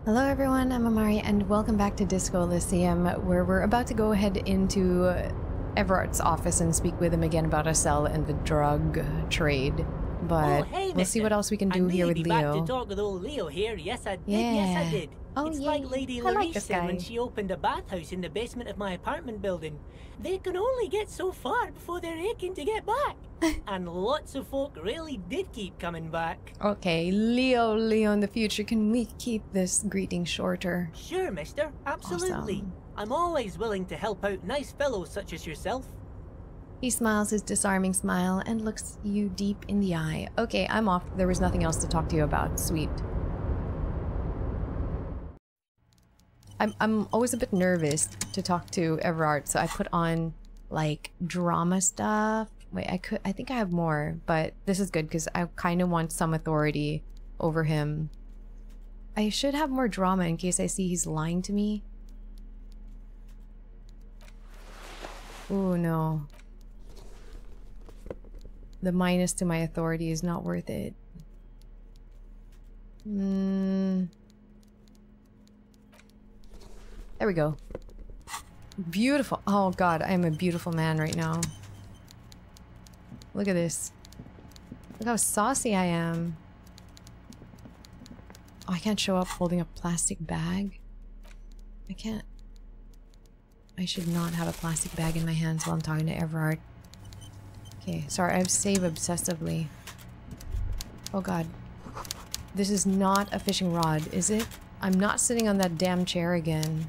Hello everyone, I'm Amari and welcome back to Disco Elysium, where we're about to go ahead into Everart's office and speak with him again about a cell and the drug trade. But hey, we'll see what else we can do here with Leo. Back to talk with old Leo here. Yes, I did. Yeah. Yes, I did. Oh, it's yay. like Lady I like Larice this said when guy. she opened a bathhouse in the basement of my apartment building. They can only get so far before they're aching to get back. And lots of folk really did keep coming back. Okay, Leo in the future, can we keep this greeting shorter? Sure, mister. Absolutely. Awesome. I'm always willing to help out nice fellows such as yourself. He smiles his disarming smile and looks you deep in the eye. Okay, I'm off. There was nothing else to talk to you about. Sweet. I'm always a bit nervous to talk to Everart, so I put on like drama stuff. Wait, I think I have more, but this is good because I kind of want some authority over him. I should have more drama in case I see he's lying to me. Oh no. The minus to my authority is not worth it. There we go. Beautiful. Oh god, I am a beautiful man right now. Look at this. Look how saucy I am. Oh, I can't show up holding a plastic bag. I can't. I should not have a plastic bag in my hands while I'm talking to Everard. Okay, sorry, I've saved obsessively. Oh god. This is not a fishing rod, is it? I'm not sitting on that damn chair again.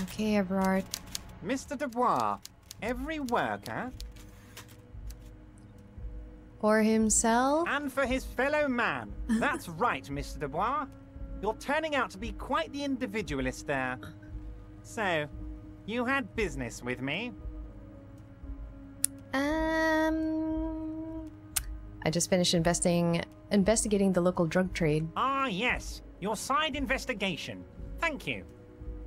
Okay, Everard. Mr. Dubois, every worker... For himself? And for his fellow man. That's right, Mr. Dubois. You're turning out to be quite the individualist there. So, you had business with me? I just finished investigating the local drug trade. Ah, yes. Your side investigation. Thank you.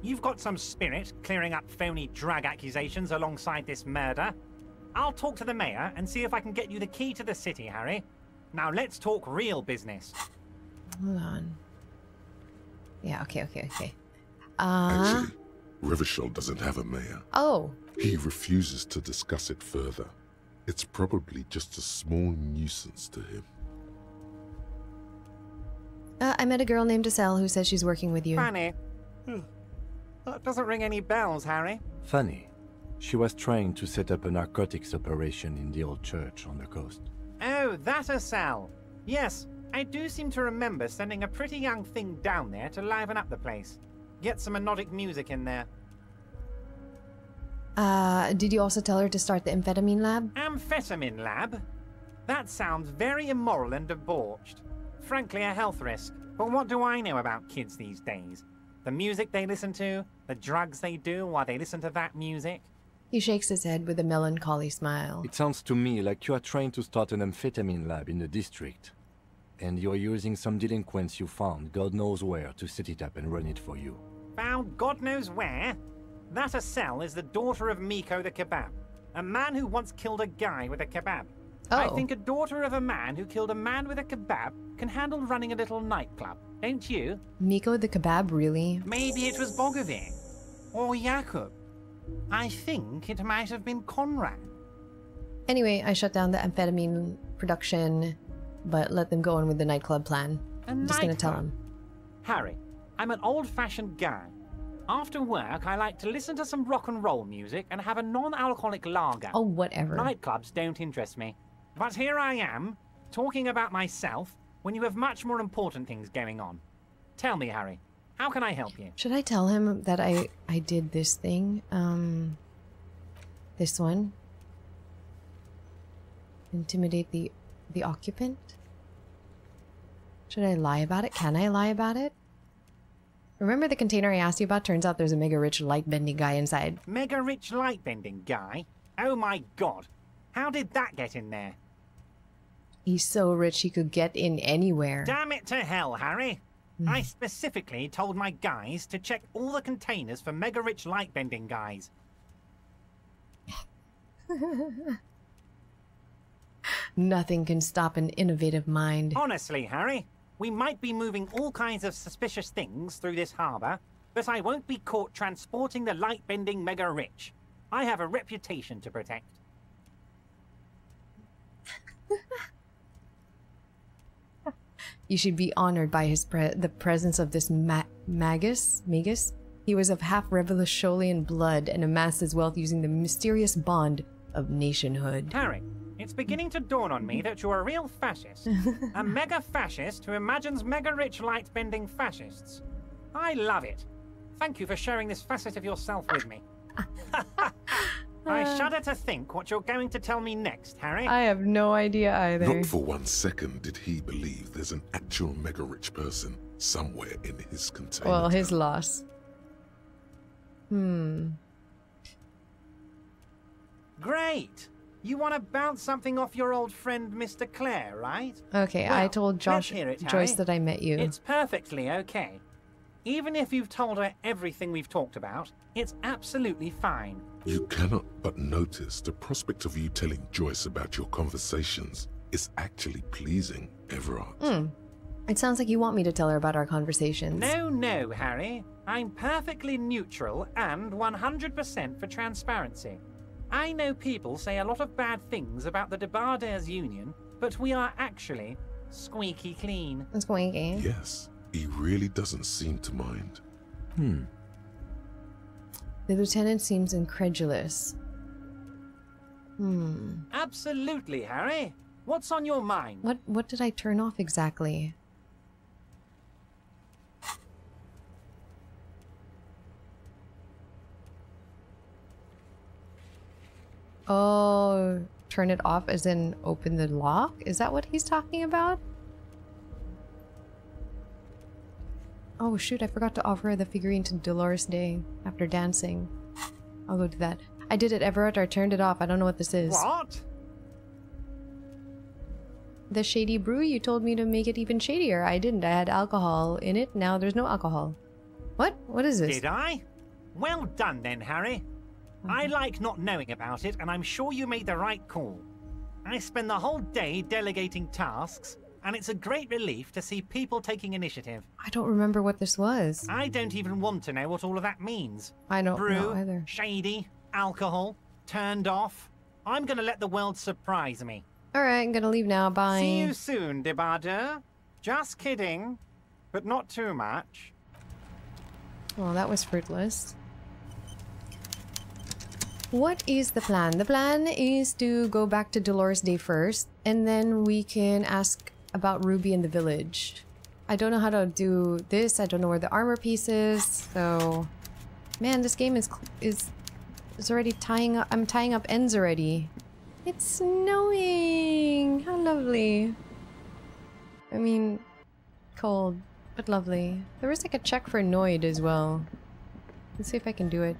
You've got some spirit clearing up phony drug accusations alongside this murder. I'll talk to the mayor and see if I can get you the key to the city, Harry. Now let's talk real business. Hold on. Yeah, okay. Actually, Rivershell doesn't have a mayor. Oh. He refuses to discuss it further. It's probably just a small nuisance to him. I met a girl named Estelle who says she's working with you. Fanny. That doesn't ring any bells, Harry. Fanny. She was trying to set up a narcotics operation in the old church on the coast. Oh, that Estelle. Yes, I do seem to remember sending a pretty young thing down there to liven up the place. Get some melodic music in there. Did you also tell her to start the amphetamine lab? Amphetamine lab? That sounds very immoral and debauched. Frankly, a health risk. But what do I know about kids these days? The music they listen to, the drugs they do while they listen to that music? He shakes his head with a melancholy smile. It sounds to me like you are trying to start an amphetamine lab in the district. And you're using some delinquents you found, God knows where, to set it up and run it for you. Found God knows where? That Estelle is the daughter of Miko the Kebab, a man who once killed a guy with a kebab. Oh. I think a daughter of a man who killed a man with a kebab can handle running a little nightclub, don't you? Miko the Kebab, really? Maybe it was Bogovin. Or Jakub. I think it might have been Conrad. Anyway, I shut down the amphetamine production, but let them go on with the nightclub plan. I'm just gonna tell him. Harry, I'm an old-fashioned guy. After work, I like to listen to some rock and roll music and have a non-alcoholic lager. Oh, whatever. Nightclubs don't interest me. But here I am, talking about myself, when you have much more important things going on. Tell me, Harry, how can I help you? Should I tell him that I did this thing? This one? Intimidate the occupant? Should I lie about it? Can I lie about it? Remember the container I asked you about? Turns out there's a mega rich light bending guy inside. Mega rich light bending guy? Oh my god. How did that get in there? He's so rich he could get in anywhere. Damn it to hell, Harry. I specifically told my guys to check all the containers for mega rich light bending guys. Nothing can stop an innovative mind. Honestly, Harry, We might be moving all kinds of suspicious things through this harbor, but I won't be caught transporting the light-bending mega-rich. I have a reputation to protect. You should be honored by the presence of this Magus. He was of half Revolutionary blood and amassed his wealth using the mysterious bond of nationhood. Harry, it's beginning to dawn on me that you're a real fascist. A mega-fascist who imagines mega-rich light-bending fascists. I love it. Thank you for sharing this facet of yourself with me. I shudder to think what you're going to tell me next, Harry. I have no idea either. Not for 1 second did he believe there's an actual mega-rich person somewhere in his container. Well, his loss. Great! You want to bounce something off your old friend, Mr. Clare, right? Okay, Well, I told let's hear it, Joyce Harry. that I met you. It's perfectly okay. Even if you've told her everything we've talked about, it's absolutely fine. You cannot but notice the prospect of you telling Joyce about your conversations is actually pleasing, Everard. It sounds like you want me to tell her about our conversations. No, Harry. I'm perfectly neutral and 100% for transparency. I know people say a lot of bad things about the Debardairs Union, but we are actually squeaky clean. Squeaky. Yes, he really doesn't seem to mind. The lieutenant seems incredulous. Absolutely, Harry. What's on your mind? What did I turn off exactly? Oh, turn it off as in open the lock? Is that what he's talking about? Oh shoot, I forgot to offer the figurine to Dolores Day after dancing. I'll go do that. I did it, Everett. I turned it off. I don't know what this is. What? The shady brew? You told me to make it even shadier. I didn't. I had alcohol in it. Now there's no alcohol. What? What is this? Did I? Well done then, Harry. I like not knowing about it, and I'm sure you made the right call. I spend the whole day delegating tasks, and it's a great relief to see people taking initiative. I don't remember what this was. I don't even want to know what all of that means. I don't Brew, know either. shady, alcohol, turned off. I'm gonna let the world surprise me. Alright, I'm gonna leave now. Bye. See you soon, Debardeur. Just kidding, but not too much. Well, that was fruitless. What is the plan? The plan is to go back to Dolores Day first, and then we can ask about Ruby in the village. I don't know how to do this. I don't know where the armor piece is. So, man, this game is already tying up. I'm tying up ends already. It's snowing. How lovely. I mean, cold, but lovely. There was like a check for Noid as well. Let's see if I can do it.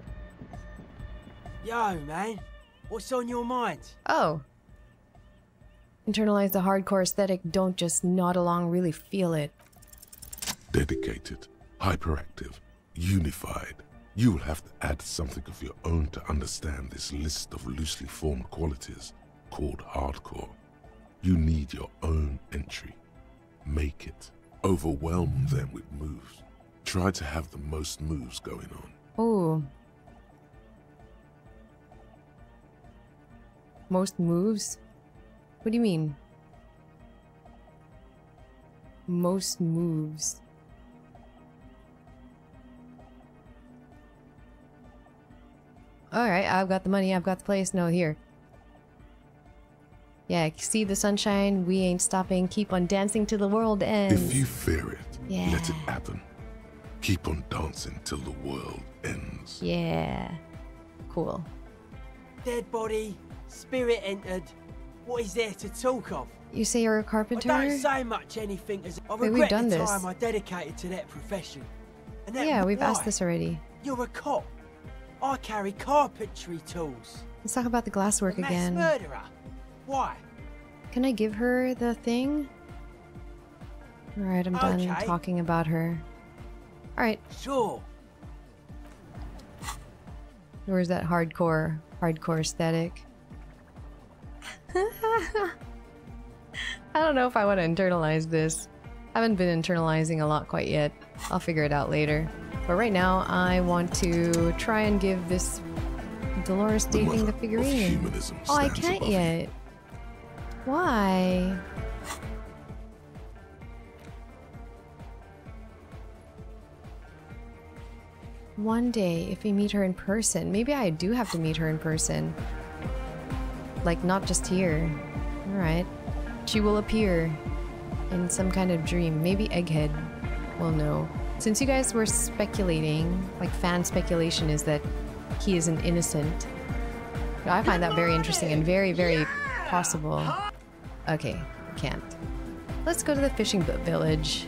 Yo, man. What's on your mind? Oh. Internalize the hardcore aesthetic, don't just nod along, really feel it. Dedicated, hyperactive, unified. You will have to add something of your own to understand this list of loosely formed qualities called hardcore. You need your own entry. Make it. Overwhelm them with moves. Try to have the most moves going on. Oh. Most moves? What do you mean? Most moves. Alright, I've got the money, I've got the place. No, here. Yeah, see the sunshine? We ain't stopping. Keep on dancing till the world ends. If you fear it, Yeah. let it happen. Keep on dancing till the world ends. Yeah. Cool. Dead body, spirit entered. What is there to talk of? You say you're a I carpenter? don't say much anything as I Wait, we've regret done the this. time I dedicated to that profession. And that Yeah, we've asked why? this already. You're a cop. I carry carpentry tools. Let's talk about the glasswork A mass again. murderer. Why? Can I give her the thing? Alright, I'm done Okay. talking about her. Alright, Sure. where's that hardcore aesthetic? I don't know if I want to internalize this. Haven't been internalizing a lot quite yet. I'll figure it out later. But right now, I want to try and give this Dolores Day thing the figurine. Oh, I can't yet. Why? One day, if we meet her in person. Maybe I do have to meet her in person. Like, not just here. Alright. She will appear in some kind of dream. Maybe Egghead will know. Since you guys were speculating, like fan speculation is that he is an innocent. I find that very interesting and very, very possible. Okay, can't. Let's go to the fishing village.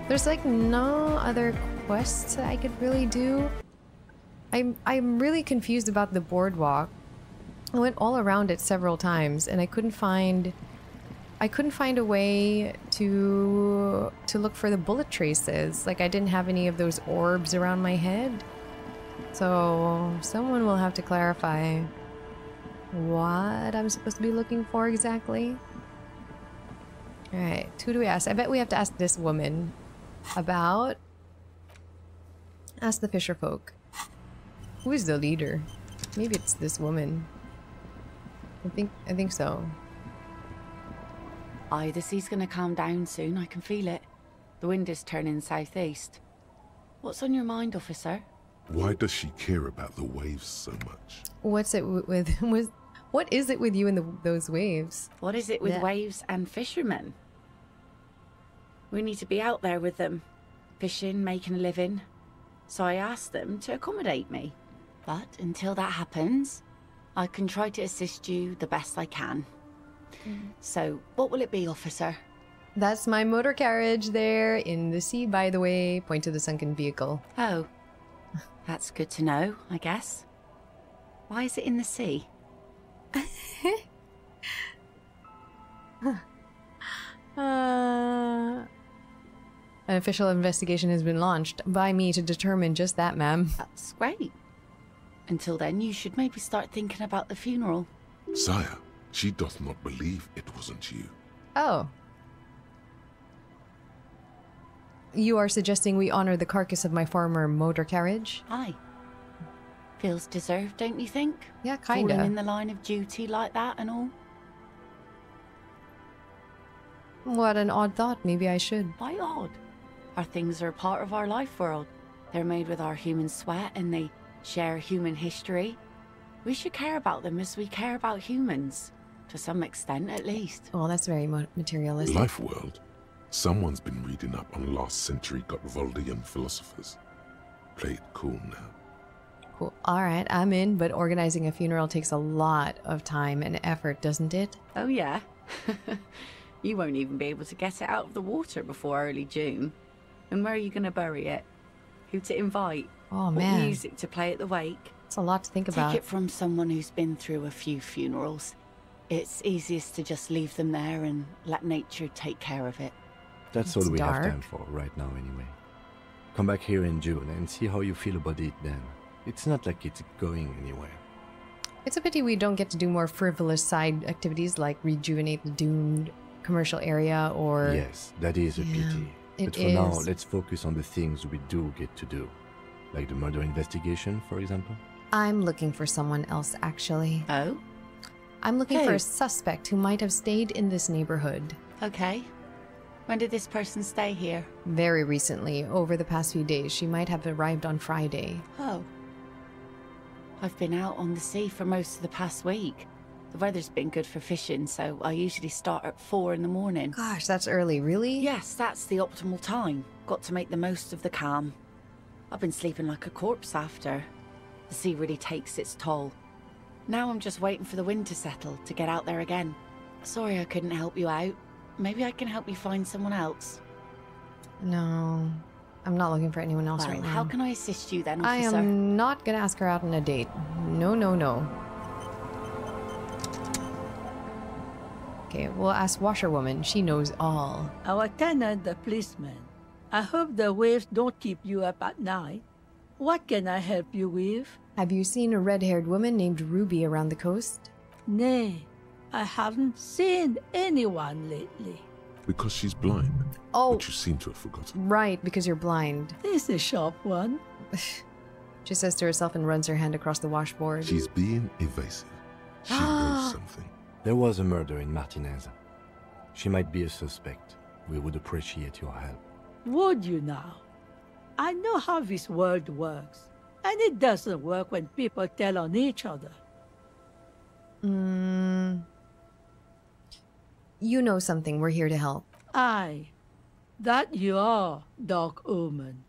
There's like no other quests that I could really do. I'm really confused about the boardwalk. I went all around it several times and I couldn't find a way to look for the bullet traces. Like I didn't have any of those orbs around my head. So someone will have to clarify what I'm supposed to be looking for exactly. Alright, who do we ask? I bet we have to ask this woman about... Ask the fisher folk. Who is the leader? Maybe it's this woman. I think so. Aye, the sea's gonna calm down soon, I can feel it. The wind is turning southeast. What's on your mind, officer? Why does she care about the waves so much? What's it with what is it with you and those waves? What is it with waves and fishermen? We need to be out there with them, fishing, making a living. So I asked them to accommodate me. But until that happens, I can try to assist you the best I can. So, what will it be, officer? That's my motor carriage there in the sea, by the way. Point to the sunken vehicle. Oh, that's good to know, I guess. Why is it in the sea? An official investigation has been launched by me to determine just that, ma'am. That's great. Until then, you should maybe start thinking about the funeral. Sire, she doth not believe it wasn't you. Oh. You are suggesting we honor the carcass of my former motor carriage? Aye. Feels deserved, don't you think? Yeah, kinda. Falling in the line of duty like that and all. What an odd thought. Maybe I should. Why odd? Our things are a part of our life world. They're made with our human sweat and they share human history. We should care about them as we care about humans. To some extent, at least. Oh, that's very materialistic. Life world? Someone's been reading up on last century Gotvaldian philosophers. Play it cool now. Cool. Alright, I'm in, but organizing a funeral takes a lot of time and effort, doesn't it? Oh, yeah. You won't even be able to get it out of the water before early June. And where are you going to bury it? Who to invite? Oh, man. What music to play at the wake? It's a lot to think about. Take it from someone who's been through a few funerals. It's easiest to just leave them there and let nature take care of it. That's all we have time for right now anyway. Come back here in June and see how you feel about it then. It's not like it's going anywhere. It's a pity we don't get to do more frivolous side activities like rejuvenate the doomed commercial area or... Yes, that is a pity. But for now, let's focus on the things we do get to do. Like the murder investigation, for example. I'm looking for someone else, actually. Oh? I'm looking for a suspect who might have stayed in this neighborhood. Okay. When did this person stay here? Very recently, over the past few days. She might have arrived on Friday. Oh. I've been out on the sea for most of the past week. The weather's been good for fishing, so I usually start at 4 in the morning. Gosh, that's early, really? Yes, that's the optimal time. Got to make the most of the calm. I've been sleeping like a corpse after. The sea really takes its toll. Now I'm just waiting for the wind to settle to get out there again. Sorry I couldn't help you out. Maybe I can help you find someone else. No, I'm not looking for anyone else right now. How can I assist you then, officer? I am not gonna ask her out on a date. No, no, no. Okay, we'll ask Washerwoman. She knows all. Our tenant, the policeman. I hope the waves don't keep you up at night. What can I help you with? Have you seen a red-haired woman named Ruby around the coast? Nay, I haven't seen anyone lately. Because she's blind. Oh. Which you seem to have forgotten. Right, because you're blind. This is a sharp one. She says to herself and runs her hand across the washboard. She's being evasive. She knows something. There was a murder in Martinez. She might be a suspect. We would appreciate your help. Would you now? I know how this world works. And it doesn't work when people tell on each other. You know something. We're here to help. Aye. That you are, Dark Omen.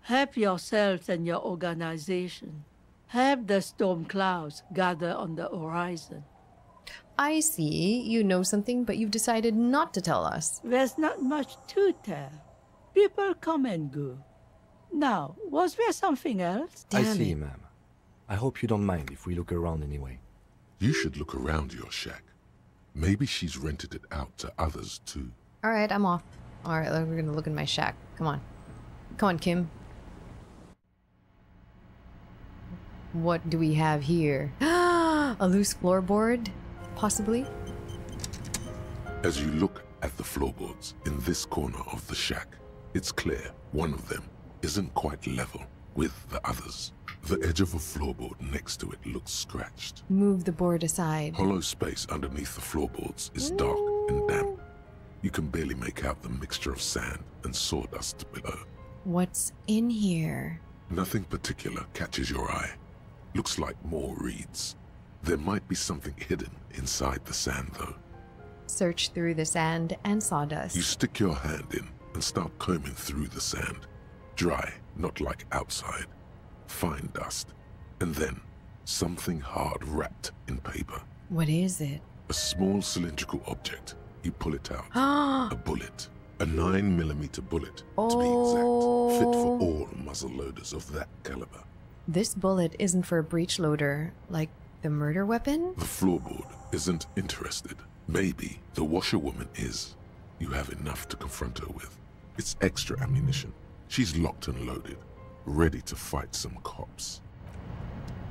Help yourselves and your organization. Help the storm clouds gather on the horizon. I see. You know something, but you've decided not to tell us. There's not much to tell. People come and go. Now, was there something else? I Damn see, it. ma'am. I hope you don't mind if we look around anyway. You should look around your shack. Maybe she's rented it out to others too. All right, I'm off. All right, we're gonna look in my shack. Come on. Come on, Kim. What do we have here? A loose floorboard? Possibly? As you look at the floorboards in this corner of the shack, it's clear one of them isn't quite level with the others. The edge of a floorboard next to it looks scratched. Move the board aside. Hollow space underneath the floorboards is dark and damp. You can barely make out the mixture of sand and sawdust below. What's in here? Nothing particular catches your eye. Looks like more reeds. There might be something hidden inside the sand, though. Search through the sand and You sawdust. stick your hand in and start combing through the sand. Dry, not like outside. Fine dust. And then, something hard wrapped in paper. What is it? A small cylindrical object. You pull it out. A bullet. A 9mm bullet, to be exact. Fit for all muzzle loaders of that caliber. This bullet isn't for a breech loader, like the murder weapon? The floorboard isn't interested. Maybe the washerwoman is. You have enough to confront her with. It's extra ammunition. She's locked and loaded, ready to fight some cops.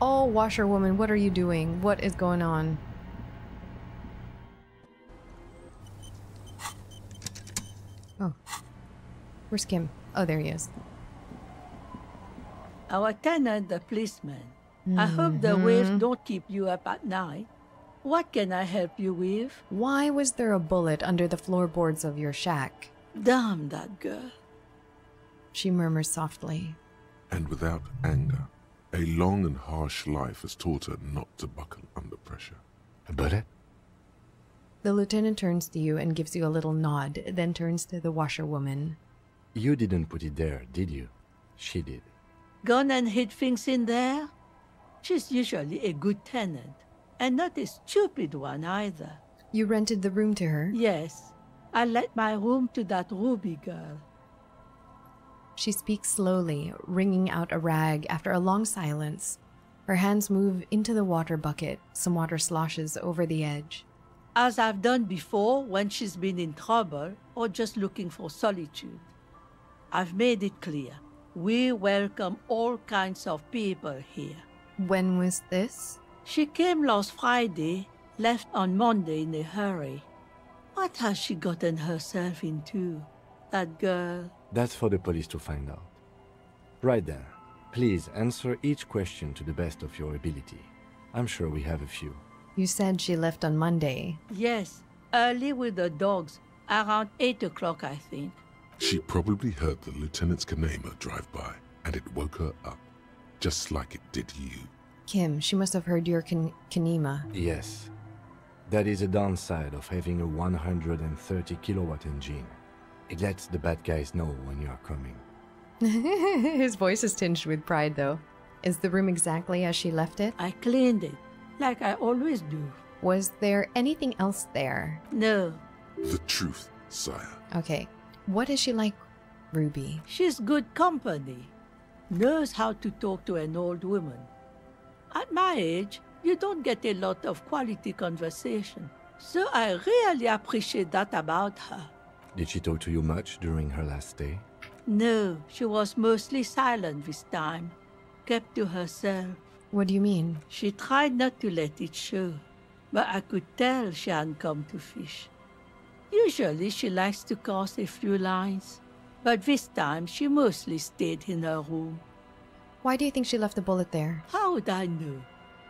Oh, washerwoman, what are you doing? What is going on? Oh. Where's Kim? Oh, there he is. Our tenant, the policeman. I hope the waves don't keep you up at night. What can I help you with? Why was there a bullet under the floorboards of your shack? Damn that girl. She murmurs softly. And without anger, a long and harsh life has taught her not to buckle under pressure. A bullet? The lieutenant turns to you and gives you a little nod, then turns to the washerwoman. You didn't put it there, did you? She did. Gone and hid things in there? She's usually a good tenant, and not a stupid one either. You rented the room to her? Yes, I let my room to that Ruby girl. She speaks slowly, wringing out a rag after a long silence. Her hands move into the water bucket. Some water sloshes over the edge. As I've done before when she's been in trouble or just looking for solitude. I've made it clear. We welcome all kinds of people here. When was this? She came last Friday, left on Monday in a hurry. What has she gotten herself into, that girl? That's for the police to find out. Right then, please answer each question to the best of your ability. I'm sure we have a few. You said she left on Monday. Yes, early with the dogs, around 8 o'clock, I think. She probably heard the lieutenant's Kanema drive by, and it woke her up, just like it did you. Kim, she must have heard your Kanema. Yes. That is a downside of having a 130 kilowatt engine. It lets the bad guys know when you are coming. His voice is tinged with pride, though. Is the room exactly as she left it? I cleaned it, like I always do. Was there anything else there? No, The truth, sire. Okay. What is she like, Ruby? she's good company. Knows how to talk to an old woman. At my age, you don't get a lot of quality conversation. So I really appreciate that about her. Did she talk to you much during her last stay? No, she was mostly silent this time. Kept to herself. What do you mean? She tried not to let it show. But I could tell she hadn't come to fish. Usually she likes to cast a few lines, but this time she mostly stayed in her room. Why do you think she left the bullet there? How would I know?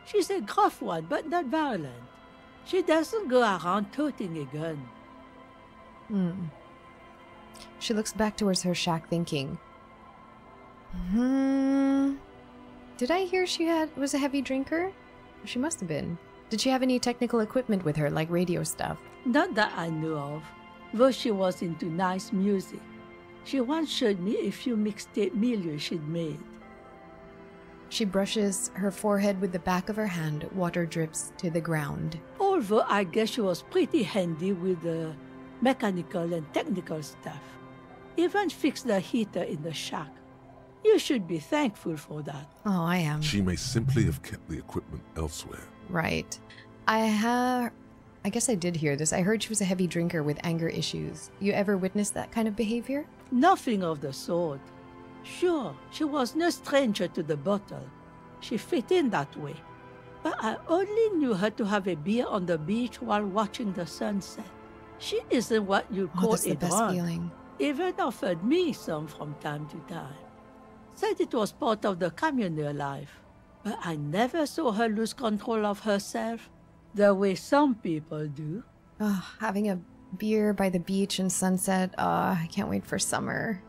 She's a gruff one, but not violent. She doesn't go around toting a gun. She looks back towards her shack thinking, did I hear she was a heavy drinker? She must have been. Did she have any technical equipment with her, like radio stuff? Not that I know of, though she was into nice music. She once showed me a few mixtape milieux she'd made. She brushes her forehead with the back of her hand. Water drips to the ground. Although I guess she was pretty handy with the mechanical and technical stuff. Even fixed the heater in the shack. You should be thankful for that. Oh, I am. She may simply have kept the equipment elsewhere. Right. I guess I did hear this. I heard she was a heavy drinker with anger issues. You ever witnessed that kind of behavior? Nothing of the sort. Sure, she was no stranger to the bottle. She fit in that way. But I only knew her to have a beer on the beach while watching the sunset. She isn't what you call that's the a best drunk. feeling. Even offered me some from time to time. Said it was part of the communal life. But I never saw her lose control of herself, the way some people do. Having a beer by the beach and sunset. I can't wait for summer.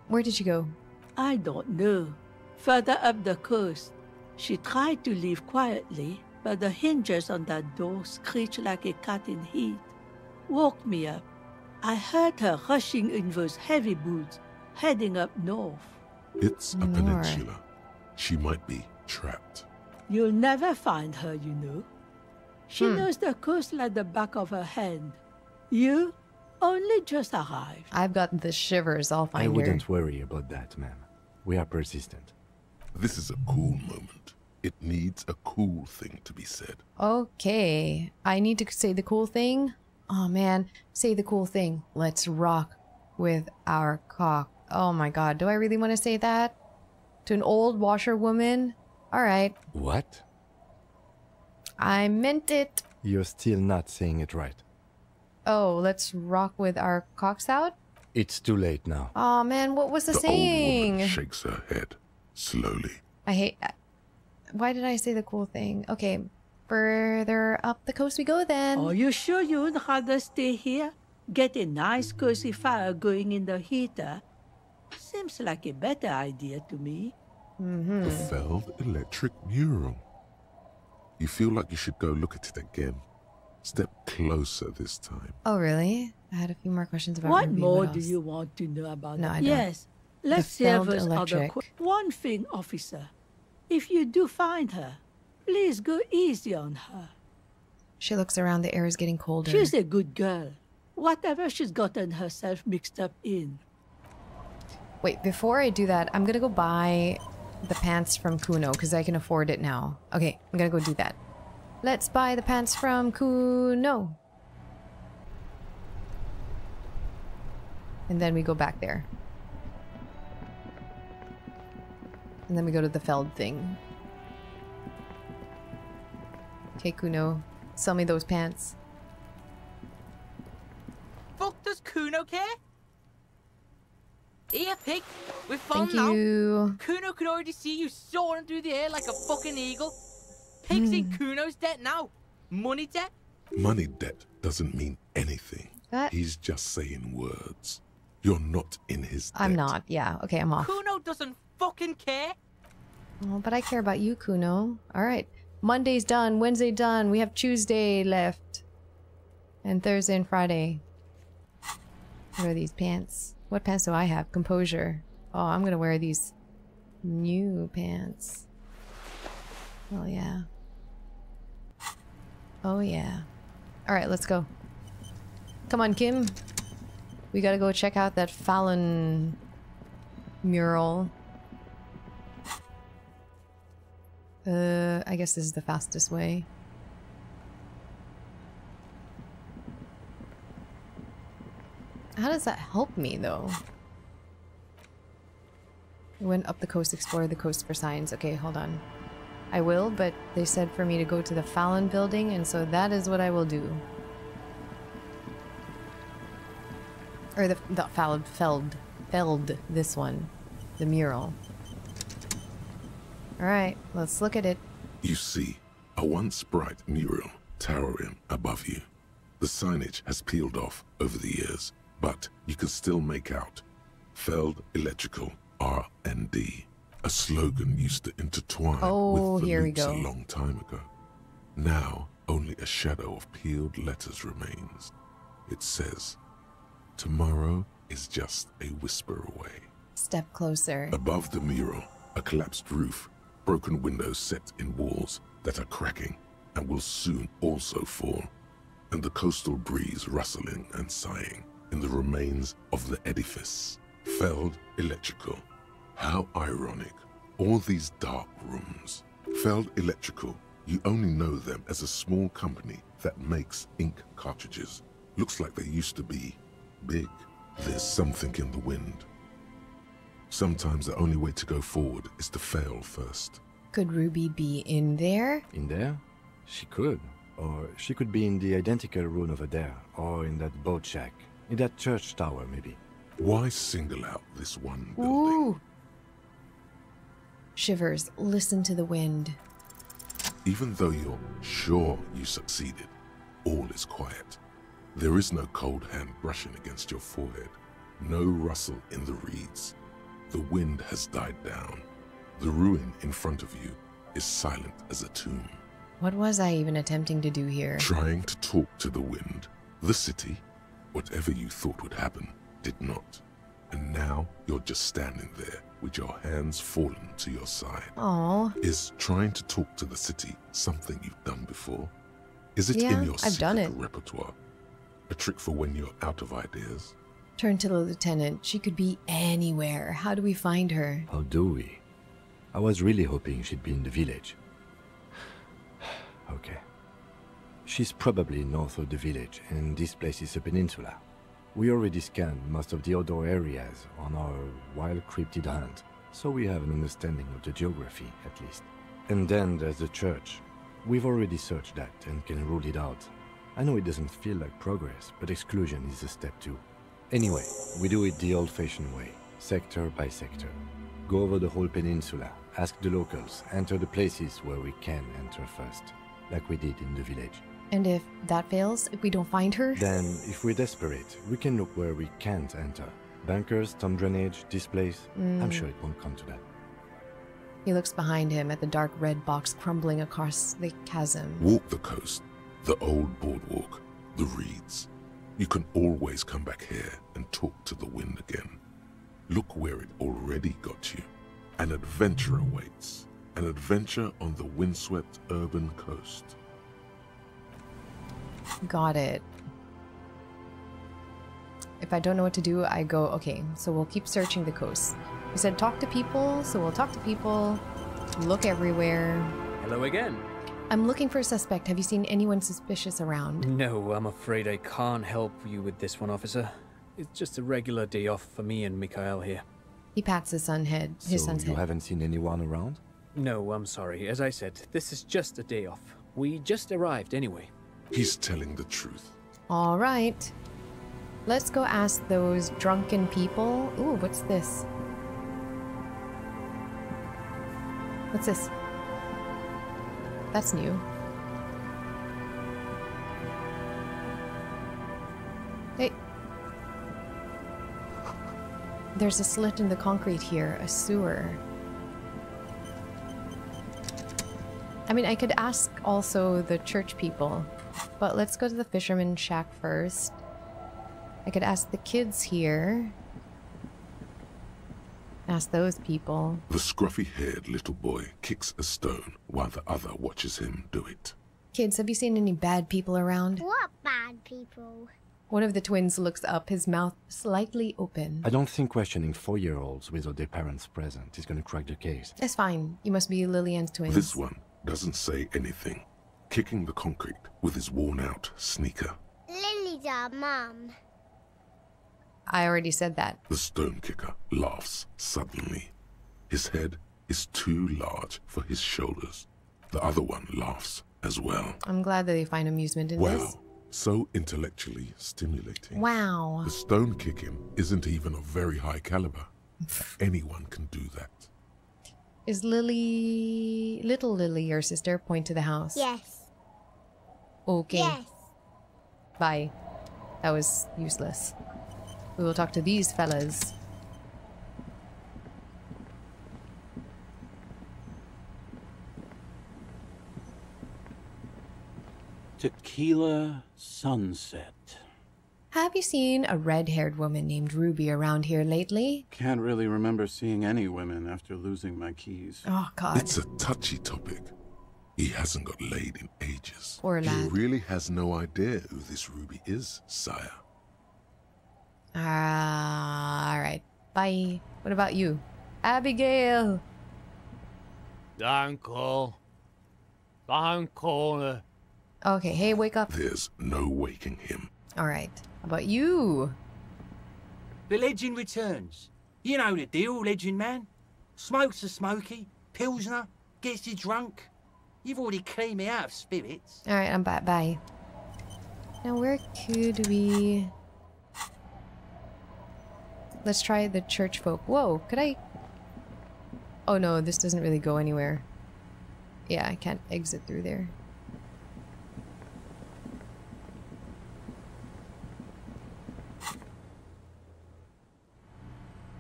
Where did you go? I don't know. Further up the coast. She tried to leave quietly, but the hinges on that door screeched like a cat in heat. Woke me up. I heard her rushing in those heavy boots, heading up north. It's a peninsula. She might be trapped. You'll never find her, you know. She knows the coast like the back of her hand. You only just arrived. I've got the shivers. I'll find her. I wouldn't worry about that, ma'am. We are persistent. This is a cool moment. It needs a cool thing to be said. Okay. I need to say the cool thing? Oh man, say the cool thing. Let's rock with our cock. Oh my god, do I really want to say that? To an old washerwoman? Alright. What? I meant it. You're still not saying it right. Oh, let's rock with our cocks out? It's too late now. Oh man, what was the The old saying? woman shakes her head slowly. I hate... Why did I say the cool thing? Okay, further up the coast we go then. Are you sure you would rather stay here? Get a nice cozy fire going in the heater? Seems like a better idea to me. The felled electric mural. You feel like you should go look at it again. Step closer this time. Oh, really? I had a few more questions about What Ruby. more do else? you want to know about No, that? I don't. Yes, let's The hear felled those other electric. One thing, officer. If you do find her, please go easy on her. She looks around. The air is getting colder. She's a good girl. Whatever she's gotten herself mixed up in. Wait, before I do that, I'm gonna go buy the pants from Kuno because I can afford it now. Okay, I'm gonna go do that. Let's buy the pants from Kuno. And then we go back there. And then we go to the Feld thing. Okay, Kuno, sell me those pants. Fuck does Kuno care? Here, pig. We're Thank fun now. you. Kuno can already see you soaring through the air like a fucking eagle. Pig's in Kuno's debt now. Money debt. Money debt doesn't mean anything. What? He's just saying words. You're not in his debt. I'm not. Yeah. Okay, I'm off. Kuno doesn't fucking care. Oh, but I care about you, Kuno. Alright. Monday's done. Wednesday done. We have Tuesday left. And Thursday and Friday. What are these pants? What pants do I have? Composure. Oh, I'm gonna wear these new pants. Oh, yeah. Oh, yeah. Alright, let's go. Come on, Kim. We gotta go check out that Fallon mural. I guess this is the fastest way. How does that help me, though? I went up the coast, explored the coast for signs. Okay, hold on. I will, but they said for me to go to the Fallon building, and so that is what I will do. Or the felled this one. The mural. Alright, let's look at it. You see a once bright mural towering above you. The signage has peeled off over the years, but you can still make out Feld Electrical R&D, a slogan used to intertwine with the loops a long time ago. Now, only a shadow of peeled letters remains. It says, "Tomorrow is just a whisper away." Step closer. Above the mural, a collapsed roof, broken windows set in walls that are cracking and will soon also fall, and the coastal breeze rustling and sighing in the remains of the edifice. Feld Electrical. How ironic. All these dark rooms. Feld Electrical, you only know them as a small company that makes ink cartridges. Looks like they used to be big. There's something in the wind. Sometimes the only way to go forward is to fail first. Could Ruby be in there? In there? She could. Or she could be in the identical room over there, or in that boat shack. In that church tower, maybe. Why single out this one building? Ooh. Shivers, listen to the wind. Even though you're sure you succeeded, all is quiet. There is no cold hand brushing against your forehead, no rustle in the reeds. The wind has died down. The ruin in front of you is silent as a tomb. What was I even attempting to do here? Trying to talk to the wind. The city, whatever you thought would happen, did not. And now you're just standing there with your hands fallen to your side. Aww. Is trying to talk to the city something you've done before? Is it Yeah, in your I've done it. repertoire? A trick for when you're out of ideas? Turn to the lieutenant. She could be anywhere. How do we find her? How do we? I was really hoping she'd be in the village. Okay. She's probably north of the village, and this place is a peninsula. We already scanned most of the outdoor areas on our wild cryptid hunt, so we have an understanding of the geography, at least. And then there's the church. We've already searched that and can rule it out. I know it doesn't feel like progress, but exclusion is a step too. Anyway, we do it the old-fashioned way, sector by sector. Go over the whole peninsula, ask the locals, enter the places where we can enter first, like we did in the village. And if that fails, if we don't find her? Then, if we're desperate, we can look where we can't enter. Bunkers, storm drainage, this place. I'm sure it won't come to that. He looks behind him at the dark red box crumbling across the chasm. Walk the coast, the old boardwalk, the reeds. You can always come back here and talk to the wind again. Look where it already got you. An adventure awaits. An adventure on the windswept urban coast. Got it. If I don't know what to do, I go, okay, so we'll keep searching the coast. You said talk to people, so we'll talk to people, look everywhere. Hello again. I'm looking for a suspect. Have you seen anyone suspicious around? No, I'm afraid I can't help you with this one, officer. It's just a regular day off for me and Mikhail here. He pats his son's head. So you haven't seen anyone around? No, I'm sorry. As I said, this is just a day off. We just arrived anyway. He's telling the truth. All right. Let's go ask those drunken people. Ooh, what's this? What's this? That's new. Hey. There's a slit in the concrete here, a sewer. I mean, I could ask also the church people, but let's go to the fisherman's shack first. I could ask the kids here. Ask those people. The scruffy-haired little boy kicks a stone while the other watches him do it. Kids, have you seen any bad people around? What bad people? One of the twins looks up, his mouth slightly open. I don't think questioning 4-year-olds without their parents present is gonna crack the case. That's fine. You must be Lillian's twins. This one doesn't say anything, kicking the concrete with his worn-out sneaker. Lily's our mum. I already said that. The stone kicker laughs suddenly. His head is too large for his shoulders. The other one laughs as well. I'm glad that they find amusement in this. Well, So intellectually stimulating. Wow. The stone kicking isn't even of very high caliber. Anyone can do that. Is Lily... Little Lily your sister? Point to the house. Yes. Okay. Yes. Bye. That was useless. We will talk to these fellas. Tequila Sunset. Have you seen a red-haired woman named Ruby around here lately? Can't really remember seeing any women after losing my keys. Oh, God. It's a touchy topic. He hasn't got laid in ages. Poor He lad. really has no idea who this Ruby is, sire. Alright. Bye. What about you? Abigail! Don't call. Don't call her. Okay, hey, wake up. There's no waking him. Alright. How about you? The legend returns. You know the deal, legend man. Smokes a smoky, pilsner, gets you drunk. You've already cleaned me out of spirits. Alright, I'm back. Bye. Now, where could we... Let's try the church folk. Whoa, could I... Oh no, this doesn't really go anywhere. Yeah, I can't exit through there.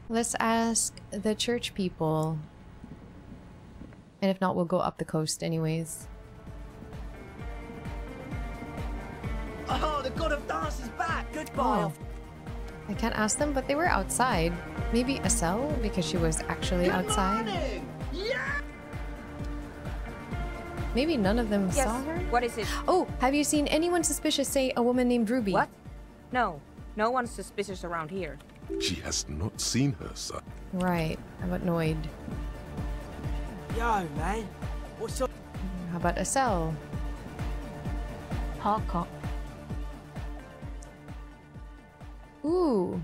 Let's ask the church people. And if not, we'll go up the coast anyways. Oh, the god of dance is back! Goodbye! Oh. I can't ask them, but they were outside. Maybe Estelle, because she was actually outside. Yeah! Maybe none of them saw her? What is it? Oh, have you seen anyone suspicious, say a woman named Ruby? What? No. No one's suspicious around here. She has not seen her, sire. Right. I'm annoyed. Yo, man. What's up? How about Estelle? Hardcore. Ooh.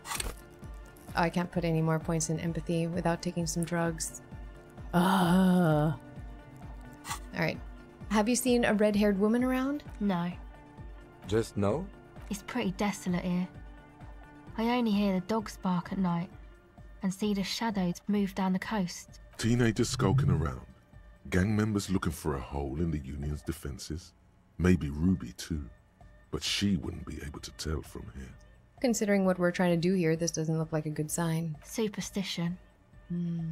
Oh, I can't put any more points in empathy without taking some drugs. Alright. Have you seen a red-haired woman around? No. Just no? It's pretty desolate here. I only hear the dogs bark at night and see the shadows move down the coast. Teenagers skulking around. Gang members looking for a hole in the Union's defenses. Maybe Ruby too. But she wouldn't be able to tell from here. Considering what we're trying to do here, this doesn't look like a good sign. Superstition.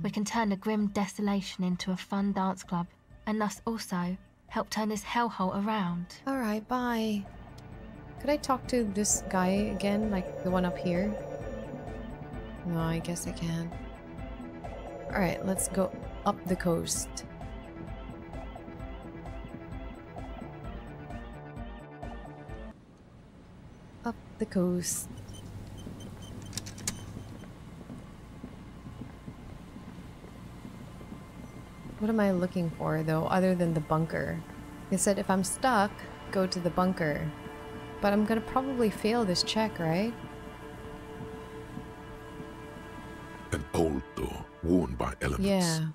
We can turn the grim desolation into a fun dance club, and thus also help turn this hellhole around. Alright, bye. Could I talk to this guy again, like the one up here? No, I guess I can. Alright, let's go up the coast. Up the coast. What am I looking for, though, other than the bunker? They said if I'm stuck, go to the bunker. But I'm gonna probably fail this check, right? An old door, worn by elements. Yeah.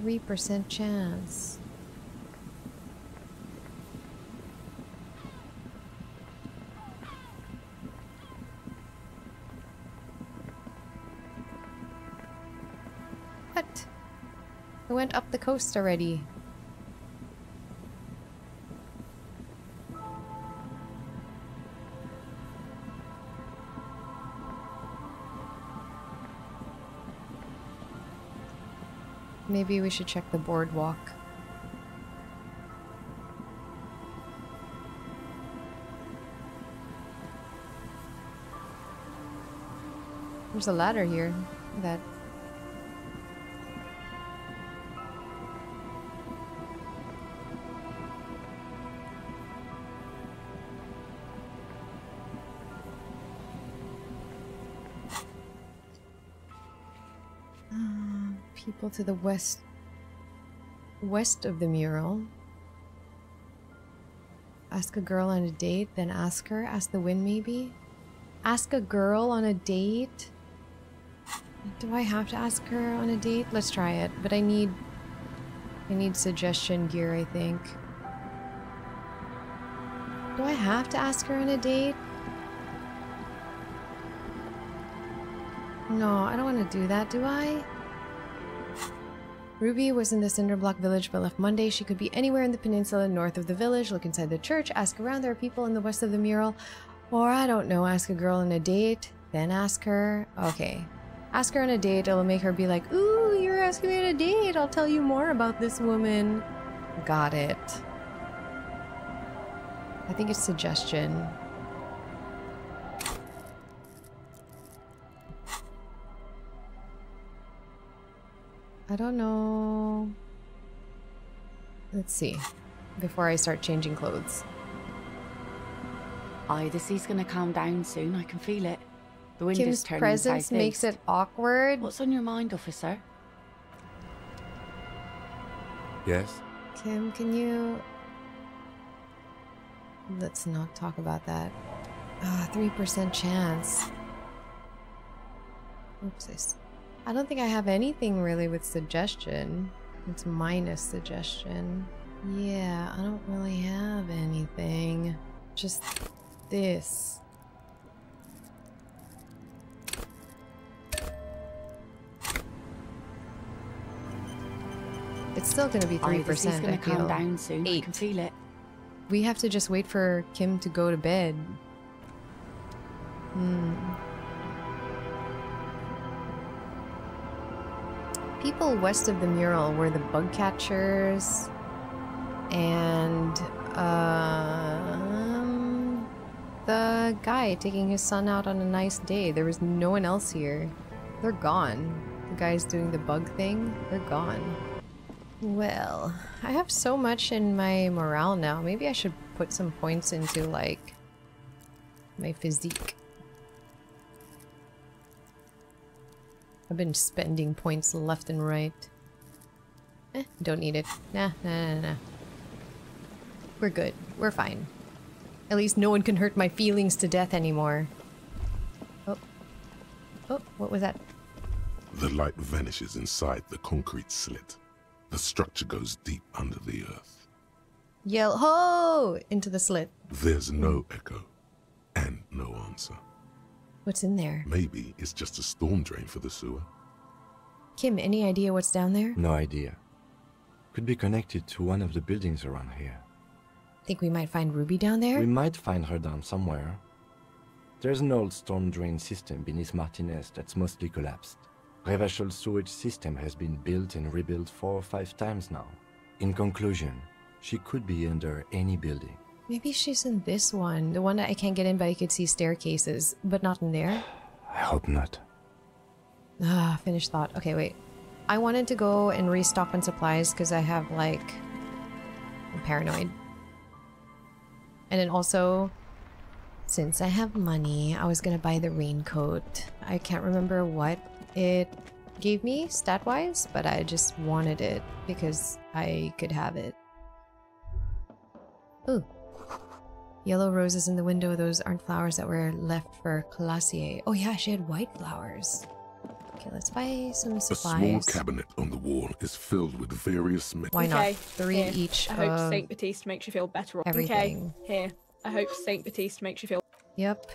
3% chance. What? I went up the coast already. Maybe we should check the boardwalk. There's a ladder here. Look at that. People to the west of the mural. Ask a girl on a date, then ask her. Ask the wind, maybe? Ask a girl on a date? Do I have to ask her on a date? Let's try it. But I need I need suggestion gear, I think. Do I have to ask her on a date? No, I don't want to do that, do I? Ruby was in the Cinderblock village but left Monday. She could be anywhere in the peninsula north of the village. Look inside the church, ask around. There are people in the west of the mural. Or, I don't know, ask a girl on a date, then ask her. Okay. Ask her on a date, it'll make her be like, ooh, you're asking me on a date. I'll tell you more about this woman. Got it. I think it's suggestion. I don't know. Let's see. Before I start changing clothes. Aye, the sea's gonna calm down soon. I can feel it. The wind is Kim's turning presence makes southeast. it awkward. What's on your mind, officer? Yes? Kim, can you... Let's not talk about that. 3% chance. Oopsies. I don't think I have anything really with suggestion. It's minus suggestion. Yeah, I don't really have anything. Just this. It's still gonna be 3%. The sea's gonna I feel. calm down soon. I can feel it. We have to just wait for Kim to go to bed. People west of the mural were the bug catchers and the guy taking his son out on a nice day. There was no one else here. They're gone. The guys doing the bug thing, they're gone. Well, I have so much in my morale now. Maybe I should put some points into, like, my physique. I've been spending points left and right. Don't need it. Nah. We're good. We're fine. At least no one can hurt my feelings to death anymore. Oh, what was that? The light vanishes inside the concrete slit. The structure goes deep under the earth. Yell ho! Into the slit. There's no echo and no answer. What's in there? Maybe it's just a storm drain for the sewer. Kim, any idea what's down there? No idea. Could be connected to one of the buildings around here. Think we might find Ruby down there? We might find her down somewhere. There's an old storm drain system beneath Martinez that's mostly collapsed. Revachol sewage system has been built and rebuilt 4 or 5 times now. In conclusion, she could be under any building. Maybe she's in this one. The one that I can't get in but I could see staircases. But not in there? I hope not. Finished thought. Okay, wait. I wanted to go and restock on supplies because I have, like... I'm paranoid. And then also, since I have money, I was gonna buy the raincoat. I can't remember what it gave me stat-wise, but I just wanted it because I could have it. Ooh. Yellow roses in the window. Those aren't flowers that were left for Classier. Oh yeah, she had white flowers. Okay, let's buy some supplies. A small cabinet on the wall is filled with various metals. Why not? Okay, 3 here. each I hope of Saint Baptiste makes you feel better. everything. Okay, here. I hope Saint Baptiste makes you feel. Yep.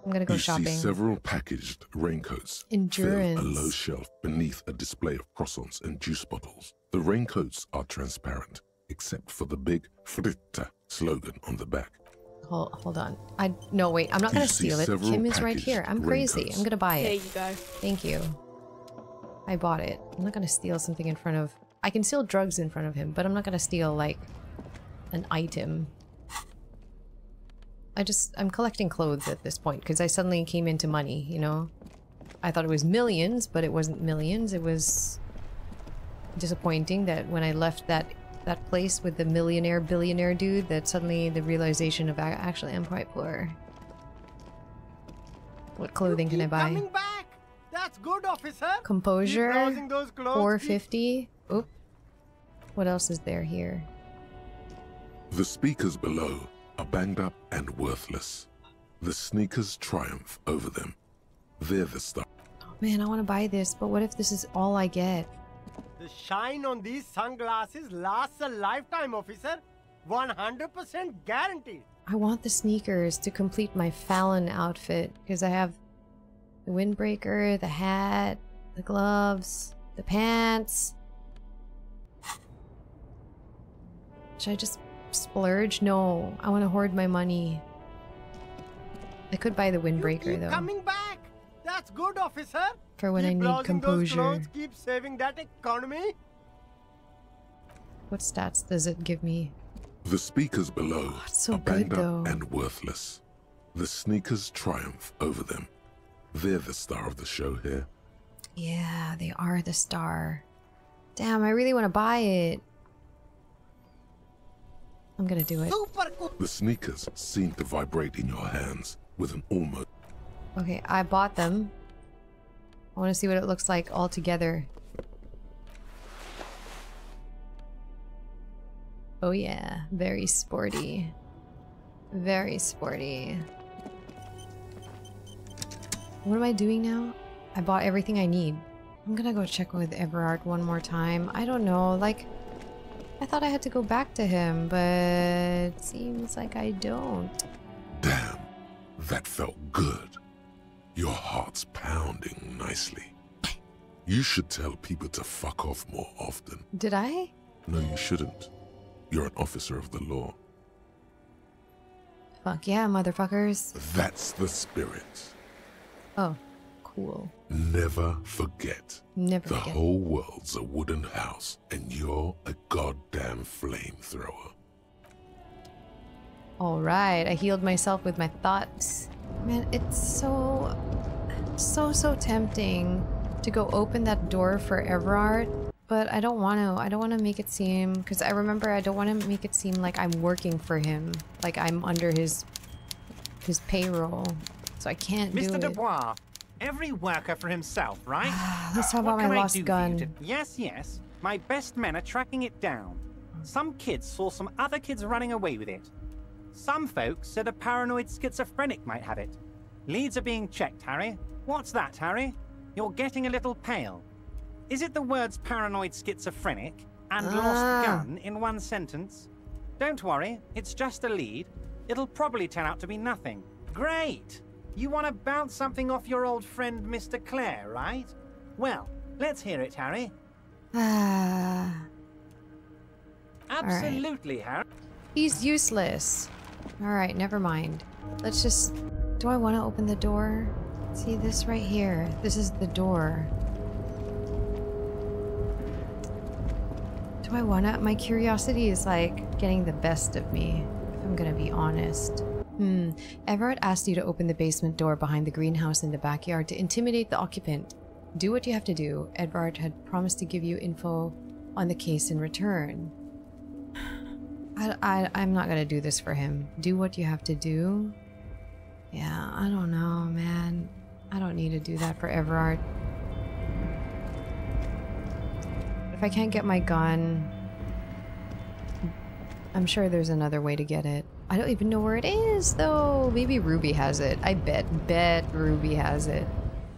I'm gonna go shopping. See several packaged raincoats Endurance. fill a low shelf beneath a display of croissants and juice bottles. The raincoats are transparent, except for the big Fritta slogan on the back. Hold on. No, wait. I'm not gonna steal it. Kim is right here. I'm crazy. raincoats. I'm gonna buy it. Here you go. Thank you. I bought it. I'm not gonna steal something in front of... I can steal drugs in front of him, but I'm not gonna steal, like, an item. I'm collecting clothes at this point, because I suddenly came into money, you know? I thought it was millions, but it wasn't millions. It was disappointing that when I left that place with the billionaire dude, that suddenly the realization of actually I'm quite poor. What clothing can I buy? Coming back. That's good, officer. Composure, Keep browsing those clothes, 450. Oop. What else is there here? The speakers below are banged up and worthless. The sneakers triumph over them. They're the stuff. Oh man, I want to buy this, but what if this is all I get? The shine on these sunglasses lasts a lifetime, officer. 100% guaranteed. I want the sneakers to complete my Fallon outfit because I have the windbreaker, the hat, the gloves, the pants. Should I just splurge? No, I want to hoard my money. I could buy the windbreaker though. Coming back. That's good, officer. For when I need composure. Those clothes, keep saving that economy. What stats does it give me? The speakers below so are banged good, up though. and worthless. The sneakers triumph over them. They're the star of the show here. Yeah, they are the star. Damn, I really want to buy it. I'm gonna do it. The sneakers seem to vibrate in your hands with an almost... Okay, I bought them. I want to see what it looks like all together. Oh yeah, very sporty. Very sporty. What am I doing now? I bought everything I need. I'm gonna go check with Everard one more time. I don't know, like... I thought I had to go back to him, but... seems like I don't. Damn, that felt good. Your heart's pounding nicely. You should tell people to fuck off more often. Did I? No, you shouldn't. You're an officer of the law. Fuck yeah, motherfuckers. That's the spirit. Oh, cool. Never forget. Never the forget. whole world's a wooden house, and you're a goddamn flamethrower. Alright, I healed myself with my thoughts. Man, it's so tempting to go open that door for Everard, but I don't want to. I don't want to make it seem, because I remember I don't want to make it seem like I'm working for him, like I'm under his payroll, so I can't do Mr. it. Dubois, every worker for himself, right? Let's talk about What my can I lost do for you gun. to- Yes, yes. My best men are tracking it down. Some kids saw some other kids running away with it. Some folks said a paranoid schizophrenic might have it. Leads are being checked, Harry. What's that, Harry? You're getting a little pale. Is it the words paranoid schizophrenic and lost gun in one sentence? Don't worry, it's just a lead. It'll probably turn out to be nothing. Great! You want to bounce something off your old friend Mr. Clare, right? Well, let's hear it, Harry. Absolutely, Harry. He's useless. Alright, never mind. Let's just... Do I want to open the door? See this right here? This is the door. Do I want to? My curiosity is like getting the best of me, if I'm gonna be honest. Everard asked you to open the basement door behind the greenhouse in the backyard to intimidate the occupant. Do what you have to do. Edward had promised to give you info on the case in return. I'm not gonna do this for him. Do what you have to do? Yeah, I don't know, man. I don't need to do that for Everard. If I can't get my gun, I'm sure there's another way to get it. I don't even know where it is, though. Maybe Ruby has it. I bet Ruby has it.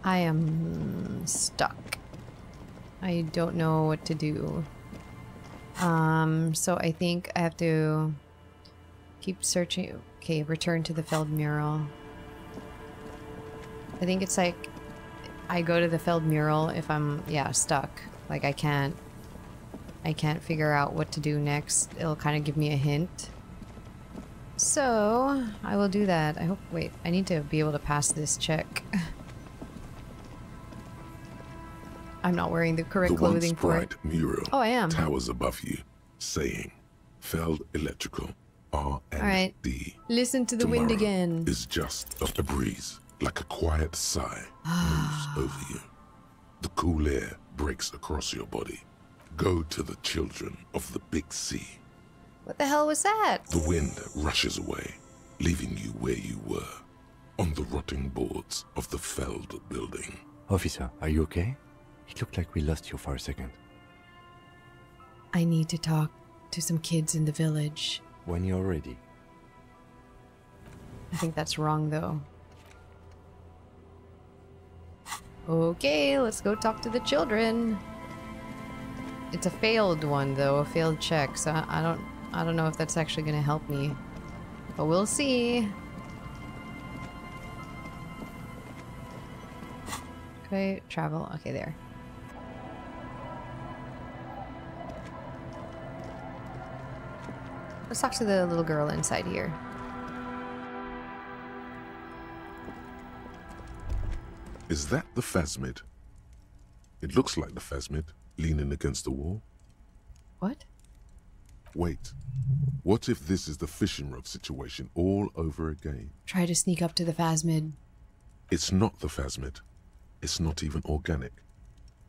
I am stuck. I don't know what to do. So I think I have to keep searching. Okay, return to the Feld mural. I think it's like I go to the Feld mural if I'm, yeah, stuck. Like I can't figure out what to do next. It'll kind of give me a hint. So I will do that. I hope, wait, I need to be able to pass this check. I'm not wearing the correct clothing for it. The once bright mural Oh, I am. towers above you, saying, Feld Electrical, R and Alright. D. Listen to the wind Tomorrow again. is just a breeze, like a quiet sigh, moves over you. The cool air breaks across your body. Go to the children of the big sea. What the hell was that? The wind rushes away, leaving you where you were, on the rotting boards of the Feld building. Officer, are you okay? It looked like we lost you for a second. I need to talk to some kids in the village. When you're ready. I think that's wrong, though. Okay, let's go talk to the children. It's a failed one though, a failed check, so I don't know if that's actually gonna help me. But we'll see. Okay, travel. Okay, there. Let's talk to the little girl inside here. Is that the phasmid? It looks like the phasmid, leaning against the wall. What? Wait. What if this is the fishing rod situation all over again? Try to sneak up to the phasmid. It's not the phasmid. It's not even organic.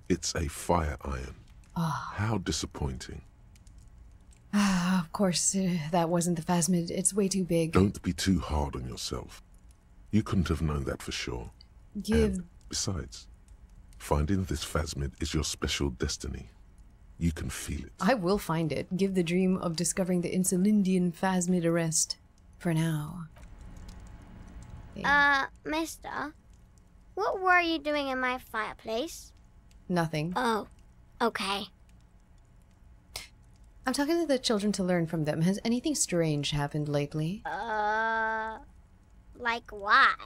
It's a fire iron. Oh. How disappointing. Of course, that wasn't the phasmid. It's way too big. Don't be too hard on yourself. You couldn't have known that for sure. And besides, finding this phasmid is your special destiny. You can feel it. I will find it. Give the dream of discovering the Insulindian phasmid a rest. For now. Okay. Mister, what were you doing in my fireplace? Nothing. Oh, okay. I'm talking to the children to learn from them. Has anything strange happened lately? Like what?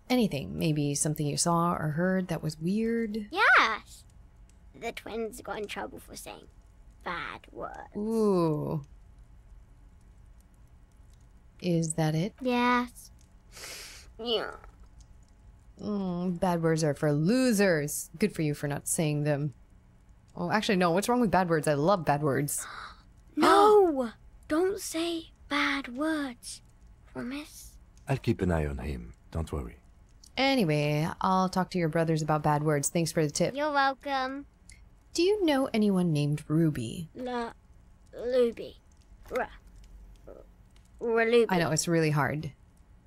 Anything. Maybe something you saw or heard that was weird? Yes. The twins got in trouble for saying bad words. Ooh. Is that it? Yes. Yeah. Bad words are for losers. Good for you for not saying them. Oh, actually, no. What's wrong with bad words? I love bad words. No! Don't say bad words. Promise? I'll keep an eye on him. Don't worry. Anyway, I'll talk to your brothers about bad words. Thanks for the tip. You're welcome. Do you know anyone named Ruby? Ruby. Ruby. I know, it's really hard.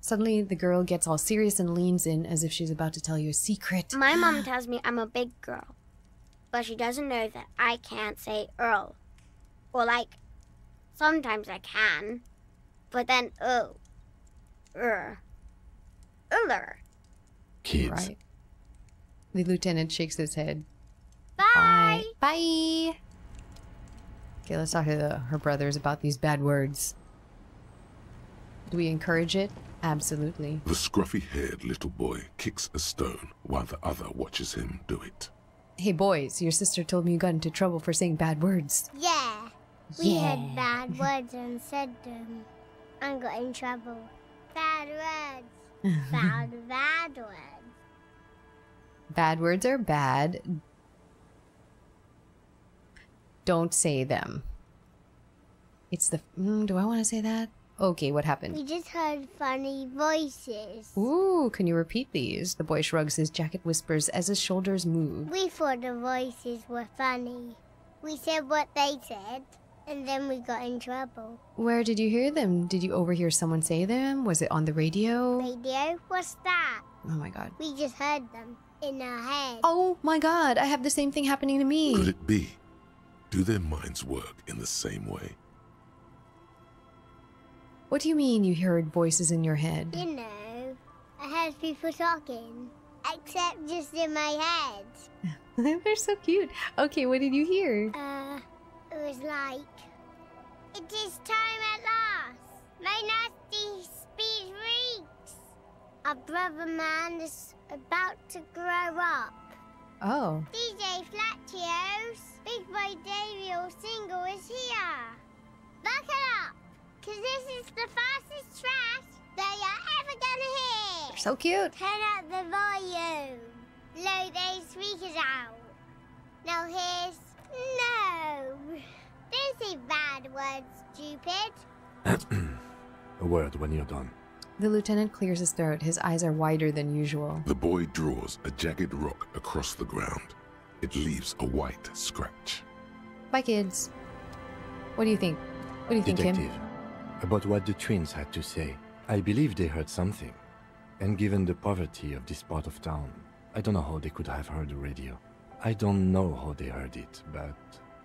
Suddenly, the girl gets all serious and leans in as if she's about to tell you a secret. My mom tells me I'm a big girl, but she doesn't know that I can't say Earl. Or like, sometimes I can, but then Kids. Right. The lieutenant shakes his head. Bye. Bye. Okay, let's talk to her brothers about these bad words. Do we encourage it? Absolutely. The scruffy-haired little boy kicks a stone while the other watches him do it. Hey boys, your sister told me you got into trouble for saying bad words. Yeah. We had bad words and said them. I got in trouble. Bad words. Bad words. Bad words are bad. Don't say them. It's the... do I want to say that? Okay, what happened? We just heard funny voices. Ooh, can you repeat these? The boy shrugs, his jacket whispers as his shoulders move. We thought the voices were funny. We said what they said, and then we got in trouble. Where did you hear them? Did you overhear someone say them? Was it on the radio? Radio? What's that? Oh my god. We just heard them in our head. Oh my god, I have the same thing happening to me. Could it be? Do their minds work in the same way? What do you mean you heard voices in your head? You know, I heard people talking, except just in my head. They're so cute. Okay, what did you hear? It was like, it is time at last. My nasty speed freaks. Our brother man is about to grow up. Oh. DJ Flatios, Big Boy Davio single is here. Back it up, cause this is the fastest track that you're ever gonna hear. So cute. Turn up the volume. Blow those speakers out. Now here's no. Don't say bad words, stupid. A word when you're done. The lieutenant clears his throat. His eyes are wider than usual. The boy draws a jagged rock across the ground. It leaves a white scratch. Bye, kids. What do you think? What do you think, Kim? Detective, about what the twins had to say. I believe they heard something. And given the poverty of this part of town, I don't know how they could have heard the radio. I don't know how they heard it, but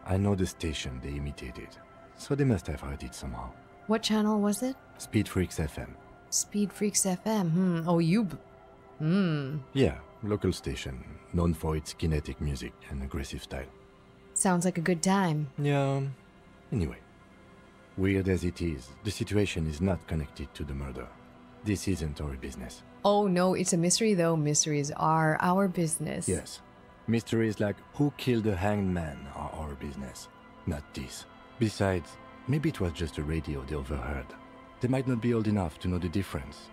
I know the station they imitated. So they must have heard it somehow. What channel was it? Speed Freaks FM. Speed Freaks FM. Oh, you... Yeah, local station, known for its kinetic music and aggressive style. Sounds like a good time. Yeah. Anyway, weird as it is, the situation is not connected to the murder. This isn't our business. Oh no, it's a mystery though. Mysteries are our business. Yes. Mysteries like who killed the hanged man are our business, not this. Besides, maybe it was just a radio they overheard. They might not be old enough to know the difference.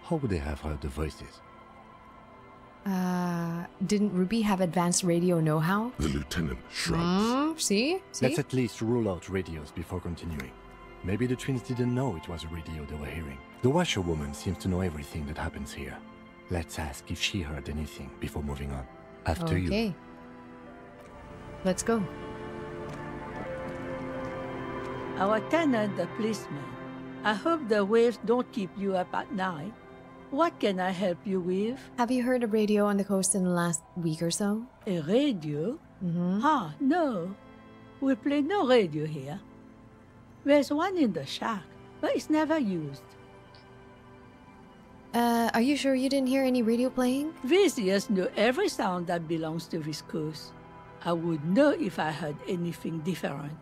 How would they have heard the voices? Didn't Ruby have advanced radio know-how? The lieutenant shrugs. See? Let's at least rule out radios before continuing. Maybe the twins didn't know it was a radio they were hearing. The washerwoman seems to know everything that happens here. Let's ask if she heard anything before moving on. After you. Okay. Let's go. Our tenant, the policeman. I hope the waves don't keep you up at night. What can I help you with? Have you heard a radio on the coast in the last week or so? A radio? Mm-hmm. No. We play no radio here. There's one in the shack, but it's never used. Are you sure you didn't hear any radio playing? Visitors know every sound that belongs to this coast. I would know if I heard anything different.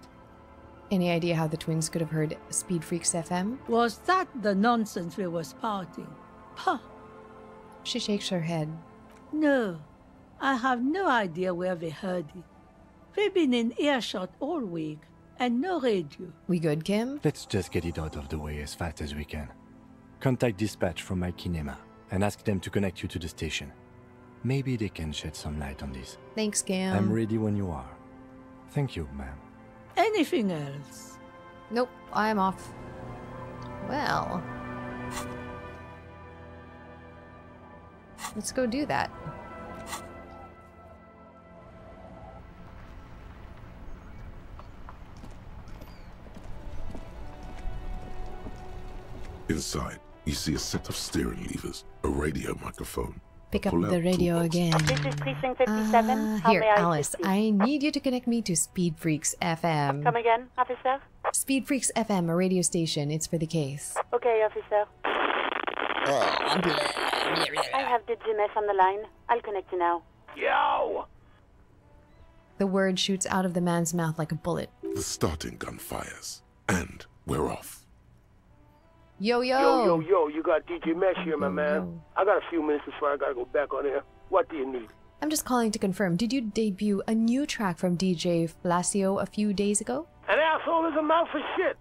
Any idea how the twins could have heard Speed Freaks FM? Was that the nonsense we were spouting? Huh. She shakes her head. No, I have no idea where they heard it. They've been in earshot all week, and no radio. We good, Kim? Let's just get it out of the way as fast as we can. Contact dispatch from my kinema and ask them to connect you to the station. Maybe they can shed some light on this. Thanks, Kim. I'm ready when you are. Thank you, ma'am. Anything else? Nope, I'm off. Well, let's go do that. Inside, you see a set of steering levers, a radio microphone. Pick up the radio again. This is Precinct 57. How Here, may I Alice, assist you? I need you to connect me to Speed Freaks FM. Come again, officer? Speed Freaks FM, a radio station. It's for the case. Okay, officer. I have the GMS on the line. I'll connect you now. Yo! The word shoots out of the man's mouth like a bullet. The starting gun fires, and we're off. Yo, Yo, you got DJ Mesh here, my man. I got a few minutes before I gotta go back on air. What do you need? I'm just calling to confirm. Did you debut a new track from DJ Flacio a few days ago? An asshole is a mouth for shit.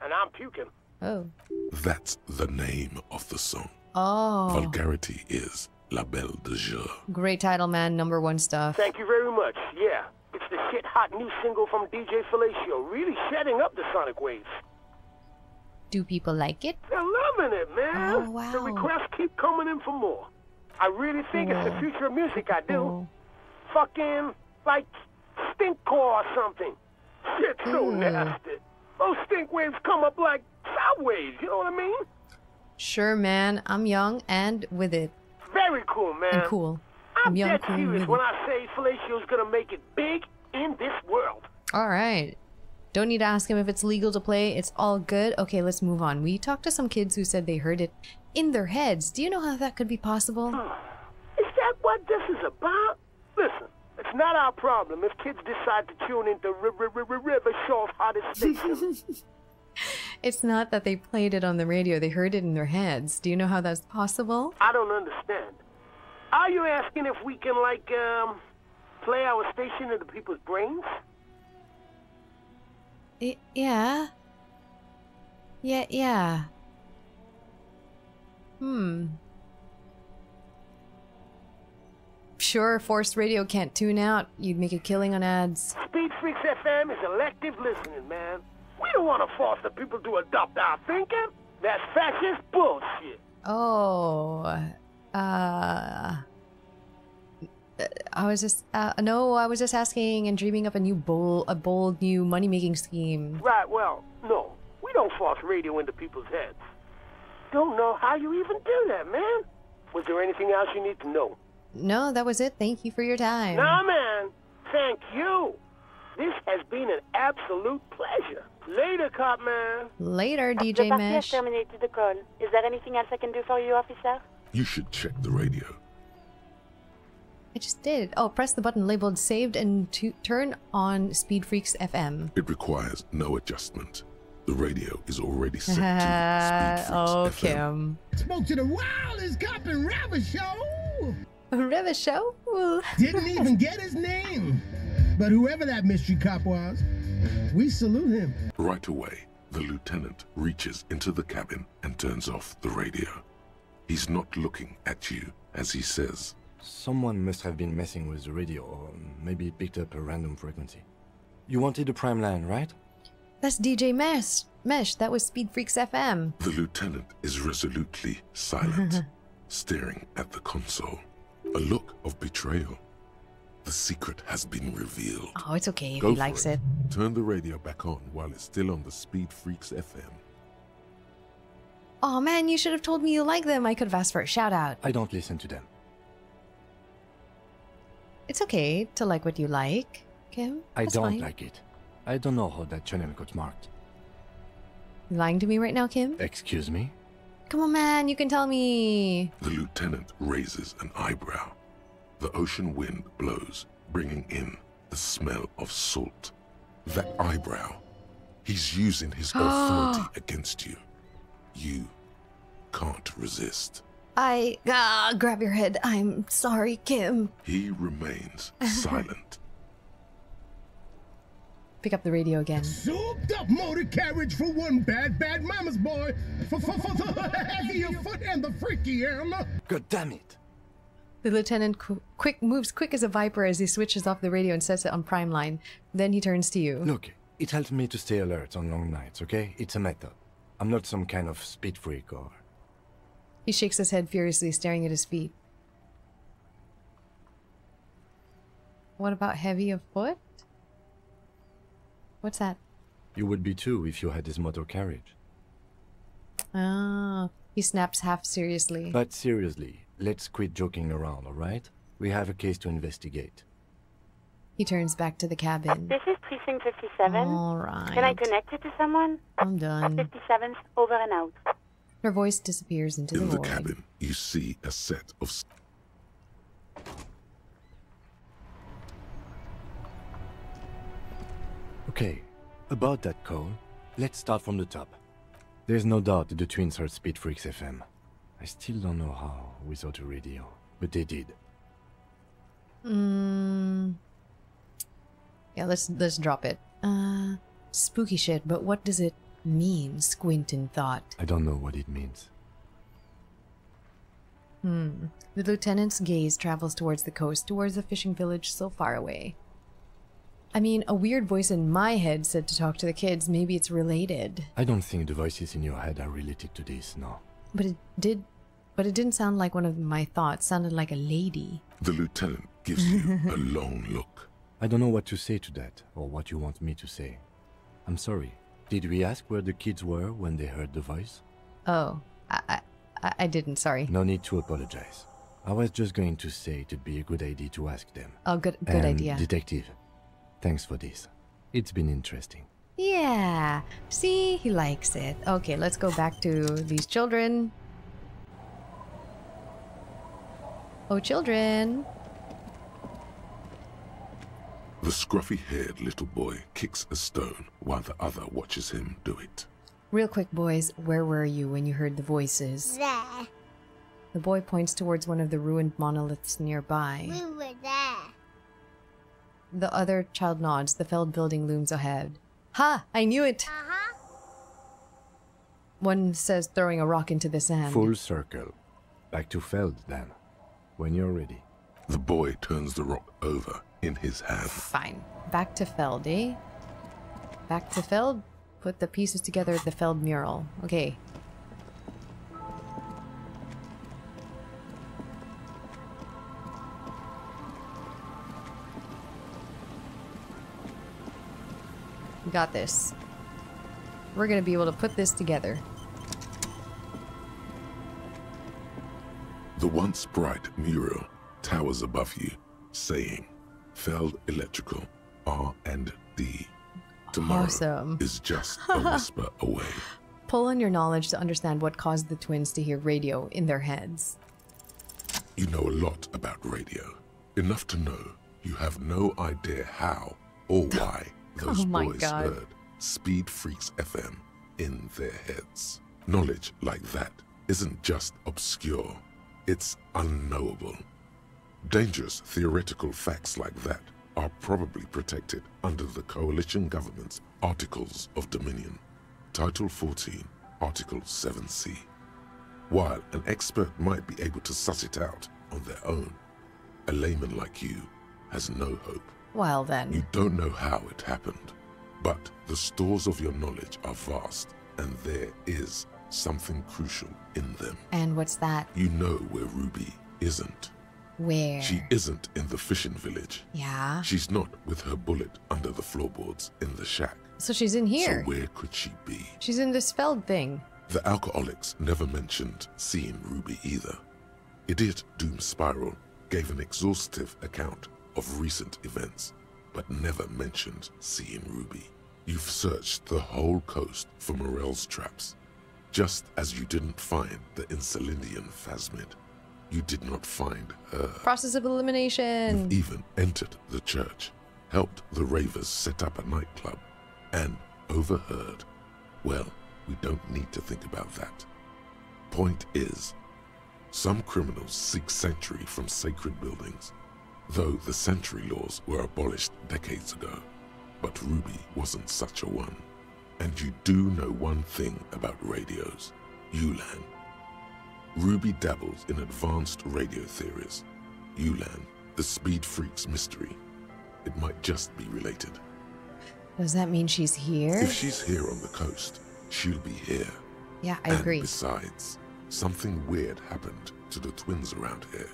And I'm puking. Oh. That's the name of the song. Oh. Vulgarity is La Belle de Jour. Great title, man. #1 stuff. Thank you very much. Yeah, it's the shit hot new single from DJ Felicio, really setting up the sonic waves. Do people like it? They're loving it, man. Oh, wow. The requests keep coming in for more. I really think it's the future of music, I do. Fucking, like, stinkcore or something. Shit's so nasty. Those stink waves come up like sound waves, you know what I mean? Sure, man. I'm young and with it. Very cool, man. And cool. I'm young, dead cool, serious with when it. I say Felacio's gonna make it big in this world. All right. Don't need to ask him if it's legal to play. It's all good. Okay, let's move on. We talked to some kids who said they heard it in their heads. Do you know how that could be possible? Is that what this is about? Listen, it's not our problem if kids decide to tune into River Shaw's hottest station. It's not that they played it on the radio. They heard it in their heads. Do you know how that's possible? I don't understand. Are you asking if we can, like, play our station into people's brains? Yeah. Yeah. Sure, forced radio can't tune out. You'd make a killing on ads. Speed Freaks FM is elective listening, man. We don't want to force the people to adopt our thinking. That's fascist bullshit. Oh, I was just asking and dreaming up a bold new money-making scheme. Right, well, no. We don't force radio into people's heads. Don't know how you even do that, man. Was there anything else you need to know? No, that was it. Thank you for your time. Nah, man. Thank you. This has been an absolute pleasure. Later, cop man. Later, The DJ party has Mesh. terminated the call. Is there anything else I can do for you, officer? You should check the radio. I just did. Oh, press the button labeled saved and turn on Speed Freaks FM. It requires no adjustment. The radio is already set to Speed Freaks FM. Kim. Spoke to the wildest cop in Rabbit Show. Rabbit Show? Didn't even get his name. But whoever that mystery cop was, we salute him. Right away, the lieutenant reaches into the cabin and turns off the radio. He's not looking at you as he says, Someone must have been messing with the radio, or maybe picked up a random frequency. You wanted a prime line, right? That's DJ Mesh. That was Speed Freaks FM. The lieutenant is resolutely silent, staring at the console. A look of betrayal. The secret has been revealed. Oh, it's okay if Go he for likes it. Turn the radio back on while it's still on the Speed Freaks FM. Oh man, you should have told me you like them. I could have asked for a shout out. I don't listen to them. It's okay to like what you like, Kim. I That's don't fine. like it. I don't know how that channel got marked. You lying to me right now, Kim? Excuse me? Come on, man, you can tell me. The lieutenant raises an eyebrow. The ocean wind blows, bringing in the smell of salt. That eyebrow. He's using his authority against you. You can't resist. Grab your head. I'm sorry, Kim. He remains silent. Pick up the radio again. Souped up motor carriage for one bad mama's boy. For the heavier foot and the freaky end. God damn it. The lieutenant moves quick as a viper as he switches off the radio and sets it on prime line. Then he turns to you. Look, it helps me to stay alert on long nights, okay? It's a method. I'm not some kind of speed freak or... He shakes his head furiously, staring at his feet. What about heavy of foot? What's that? You would be too if you had this motor carriage. Ah, he snaps half seriously. But seriously, let's quit joking around, alright? We have a case to investigate. He turns back to the cabin. This is Precinct 57. All right. Can I connect you to someone? I'm done. 57's over and out. Her voice disappears into the void. In the cabin, you see a set of... Okay, about that call, let's start from the top. There's no doubt the twins heard Speed Freaks FM. I still don't know how without a radio, but they did. Yeah, let's drop it. Spooky shit, but what does it mean? Squintin thought. I don't know what it means. The lieutenant's gaze travels towards the coast, towards the fishing village so far away. I mean, a weird voice in my head said to talk to the kids. Maybe it's related. I don't think the voices in your head are related to this, no. But it didn't sound like one of my thoughts. It sounded like a lady. The lieutenant gives you a long look. I don't know what to say to that, or what you want me to say. I'm sorry. Did we ask where the kids were when they heard the voice? Oh, I didn't, sorry. No need to apologize. I was just going to say it'd be a good idea to ask them. Oh, good idea. Detective, thanks for this. It's been interesting. Yeah, see, he likes it. Okay, let's go back to these children. Oh, children. The scruffy-haired little boy kicks a stone while the other watches him do it. Real quick, boys, where were you when you heard the voices? There. The boy points towards one of the ruined monoliths nearby. We were there. The other child nods. The Feld building looms ahead. Ha! I knew it! One says, throwing a rock into the sand. Full circle. Back to Feld, then. When you're ready. The boy turns the rock over in his hand. Fine. Back to Feld, eh? Back to Feld? Put the pieces together at the Feld mural. Okay. We got this. We're gonna be able to put this together. The once bright mural towers above you, saying, Feld Electrical, R&D. Tomorrow Awesome. is just a whisper away. Pull on your knowledge to understand what caused the twins to hear radio in their heads. You know a lot about radio. Enough to know you have no idea how or why those boys heard Speed Freaks FM in their heads. Knowledge like that isn't just obscure, it's unknowable. Dangerous theoretical facts like that are probably protected under the Coalition Government's Articles of Dominion, Title 14, Article 7C. While an expert might be able to suss it out on their own, a layman like you has no hope. Well then. You don't know how it happened, but the stores of your knowledge are vast, and there is something crucial in them. And what's that? You know where Ruby isn't. Where? She isn't in the fishing village. Yeah? She's not with her bullet under the floorboards in the shack. So she's in here. So where could she be? She's in this Feld thing. The alcoholics never mentioned seeing Ruby either. Idiot Doom Spiral gave an exhaustive account of recent events, but never mentioned seeing Ruby. You've searched the whole coast for Morel's traps, just as you didn't find the Insulindian phasmid. You did not find her. Process of elimination. You've even entered the church, helped the ravers set up a nightclub, and overheard. Well, we don't need to think about that. Point is, some criminals seek sanctuary from sacred buildings, though the sanctuary laws were abolished decades ago. But Ruby wasn't such a one. And you do know one thing about radios, ULAN. Ruby dabbles in advanced radio theories. ULAN, the Speed Freaks mystery. It might just be related. Does that mean she's here? If she's here on the coast, she'll be here. Yeah, I agree. Besides, something weird happened to the twins around here.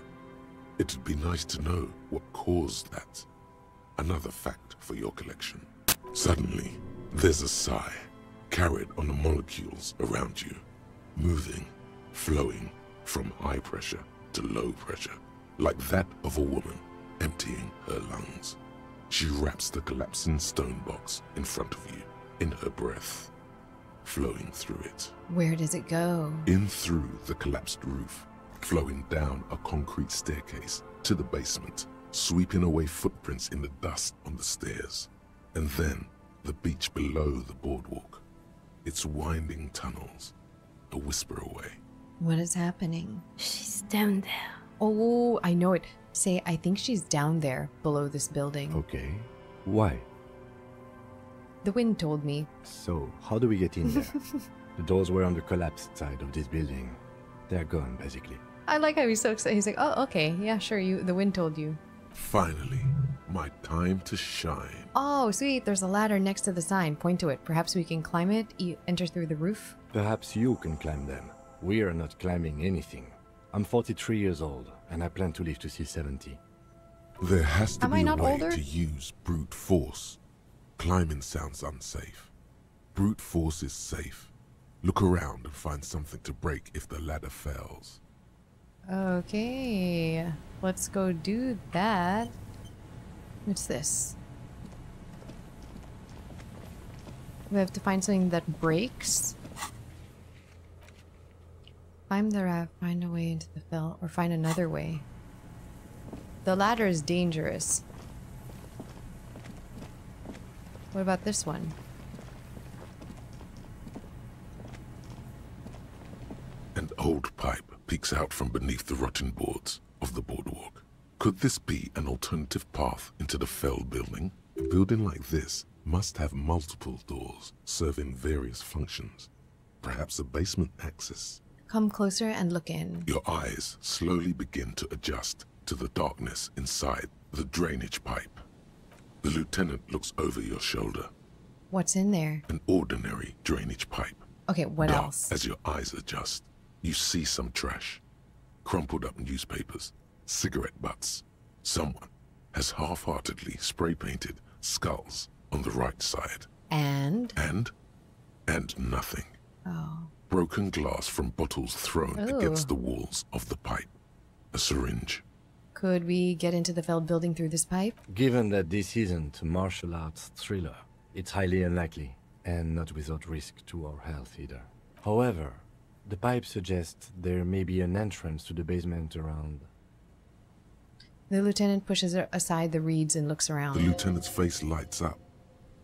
It'd be nice to know what caused that. Another fact for your collection. Suddenly, there's a sigh, carried on the molecules around you, moving, flowing from high pressure to low pressure, like that of a woman emptying her lungs. She wraps the collapsing stone box in front of you, in her breath, flowing through it. Where does it go? In through the collapsed roof, flowing down a concrete staircase to the basement, sweeping away footprints in the dust on the stairs, and then the beach below the boardwalk. Its winding tunnels, a whisper away. What is happening? She's down there. Oh, I know it. Say, I think she's down there, below this building. Okay. Why? The wind told me. So, how do we get in there? The doors were on the collapsed side of this building. They're gone, basically. I like how he's so excited. He's like, oh, okay. Yeah, sure. The wind told you. Finally, my time to shine. Oh, sweet. There's a ladder next to the sign. Point to it. Perhaps we can climb it, enter through the roof. Perhaps you can climb them. We are not climbing anything. I'm 43 years old, and I plan to live to see 70. There has to Am be I a not way older? to use brute force. Climbing sounds unsafe. Brute force is safe. Look around and find something to break if the ladder fails. Okay. Let's go do that. What's this? We have to find something that breaks. Climb the raft, find a way into the fell, or find another way. The ladder is dangerous. What about this one? An old pipe peeks out from beneath the rotten boards of the boardwalk. Could this be an alternative path into the Fell building? A building like this must have multiple doors serving various functions. Perhaps a basement access. Come closer and look in. Your eyes slowly begin to adjust to the darkness inside the drainage pipe. The lieutenant looks over your shoulder. What's in there? An ordinary drainage pipe. Okay, what Dark else? as your eyes adjust, you see some trash. Crumpled up newspapers, cigarette butts. Someone has half-heartedly spray-painted skulls on the right side. And nothing. Oh. Broken glass from bottles thrown Ooh. against the walls of the pipe. A syringe. Could we get into the Feld building through this pipe? Given that this isn't a martial arts thriller, it's highly unlikely, and not without risk to our health either. However, the pipe suggests there may be an entrance to the basement around... The lieutenant pushes aside the reeds and looks around. The lieutenant's face lights up.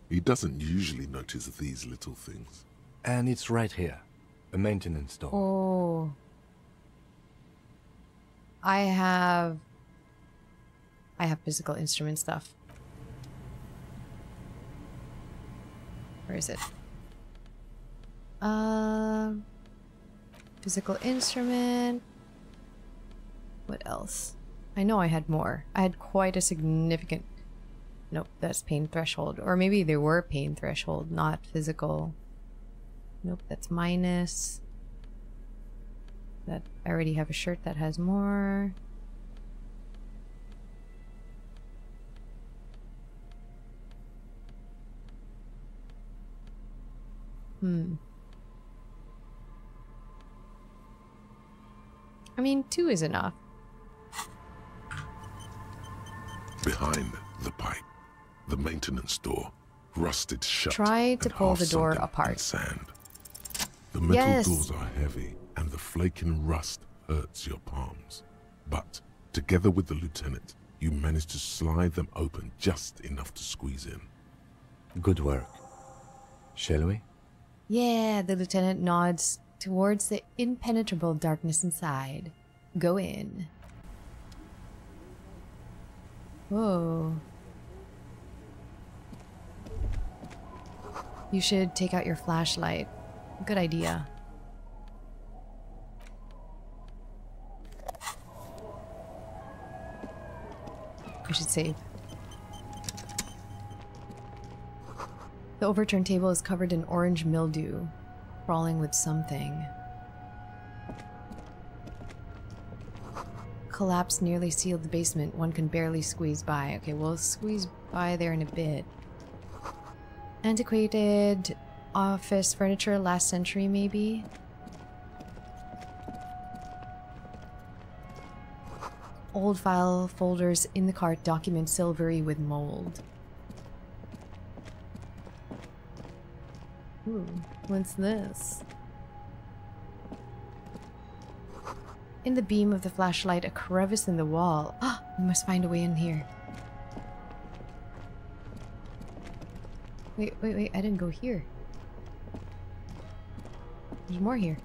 He doesn't usually notice these little things. And it's right here. A maintenance door. Oh. I have physical instrument stuff. Where is it? Physical instrument. What else? I know I had more. I had quite a significant... Nope, that's pain threshold. Or maybe they were pain threshold, not physical. Nope, that's minus. That I already have a shirt that has more. I mean, 2 is enough. Behind the pipe, the maintenance door, rusted shut. Try to pull the door apart. Sand. The metal doors are heavy, and the flaking rust hurts your palms. But together with the lieutenant, you manage to slide them open just enough to squeeze in. Good work. Shall we? Yeah, the lieutenant nods towards the impenetrable darkness inside. Go in. Whoa. You should take out your flashlight. Good idea. I should save. The overturned table is covered in orange mildew, crawling with something. Collapse nearly sealed the basement. One can barely squeeze by. Okay, we'll squeeze by there in a bit. Antiquated office furniture, last century maybe? Old file folders in the cart, document silvery with mold. Ooh, what's this? In the beam of the flashlight, a crevice in the wall. Ah, we must find a way in here. Wait, I didn't go here. There's more here.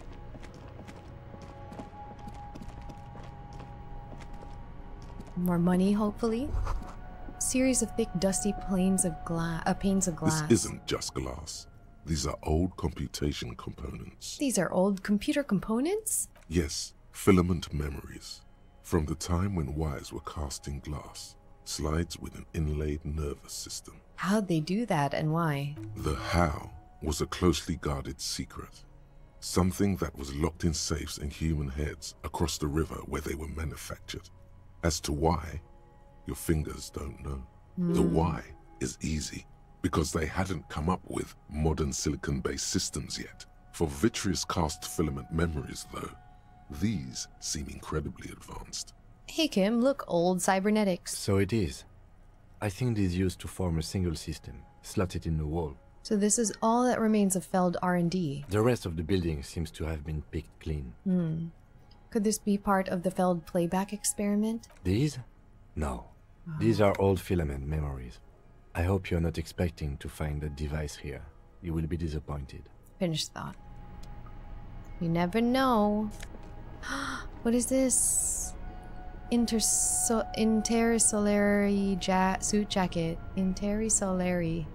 More money, hopefully. Series of thick, dusty panes of glass. This isn't just glass. These are old computation components. These are old computer components? Yes, filament memories. From the time when wires were cast in glass. Slides with an inlaid nervous system. How'd they do that and why? The how was a closely guarded secret. Something that was locked in safes in human heads across the river where they were manufactured. As to why, your fingers don't know. The why is easy, because they hadn't come up with modern silicon-based systems yet. For vitreous cast filament memories, though, these seem incredibly advanced. Hey Kim, look, old cybernetics. So it is. I think it is used to form a single system, slotted in the wall. So this is all that remains of Feld R&D. The rest of the building seems to have been picked clean. Could this be part of the Feld playback experiment? These? No. These are old filament memories. I hope you're not expecting to find that device here. You will be disappointed. Finished thought. You never know. What is this? Intersolari suit jacket. Intersolari.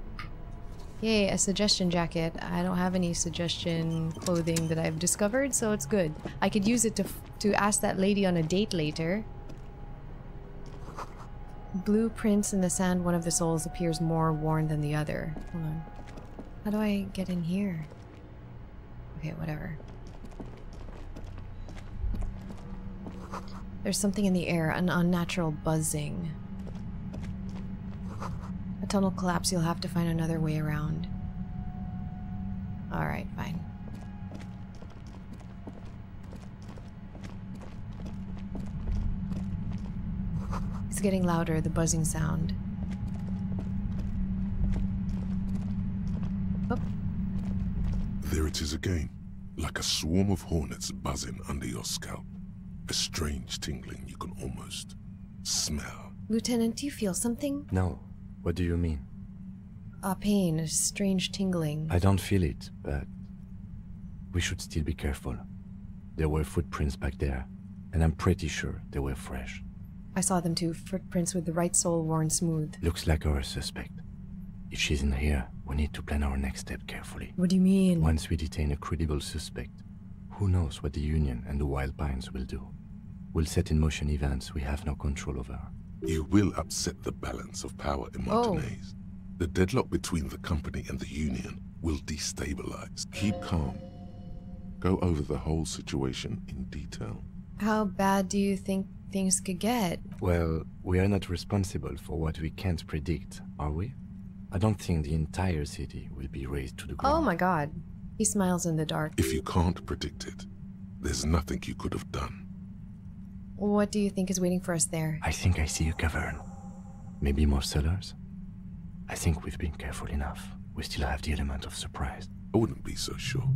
Yay, a suggestion jacket. I don't have any suggestion clothing that I've discovered, so it's good. I could use it to ask that lady on a date later. Blueprints in the sand. One of the souls appears more worn than the other. Hold on. How do I get in here? Okay, whatever. There's something in the air, an unnatural buzzing. A tunnel collapse, you'll have to find another way around. Alright, fine. It's getting louder, the buzzing sound. Oh. There it is again, like a swarm of hornets buzzing under your scalp. A strange tingling you can almost smell. smell. Lieutenant, do you feel something? No. What do you mean? A pain, a strange tingling. I don't feel it, but we should still be careful. There were footprints back there, and I'm pretty sure they were fresh. I saw them too, footprints with the right sole worn smooth. Looks like our suspect. If she's in here, we need to plan our next step carefully. What do you mean? Once we detain a credible suspect, who knows what the Union and the Wild Pines will do? We'll set in motion events we have no control over. You will upset the balance of power in Martinez. The deadlock between the company and the Union will destabilize. Keep calm. Go over the whole situation in detail. How bad do you think things could get? Well, we are not responsible for what we can't predict, are we? I don't think the entire city will be razed to the ground. Oh my god. He smiles in the dark. If you can't predict it, there's nothing you could have done. What do you think is waiting for us there? I think I see a cavern. Maybe more cellars? I think we've been careful enough. We still have the element of surprise. I wouldn't be so sure.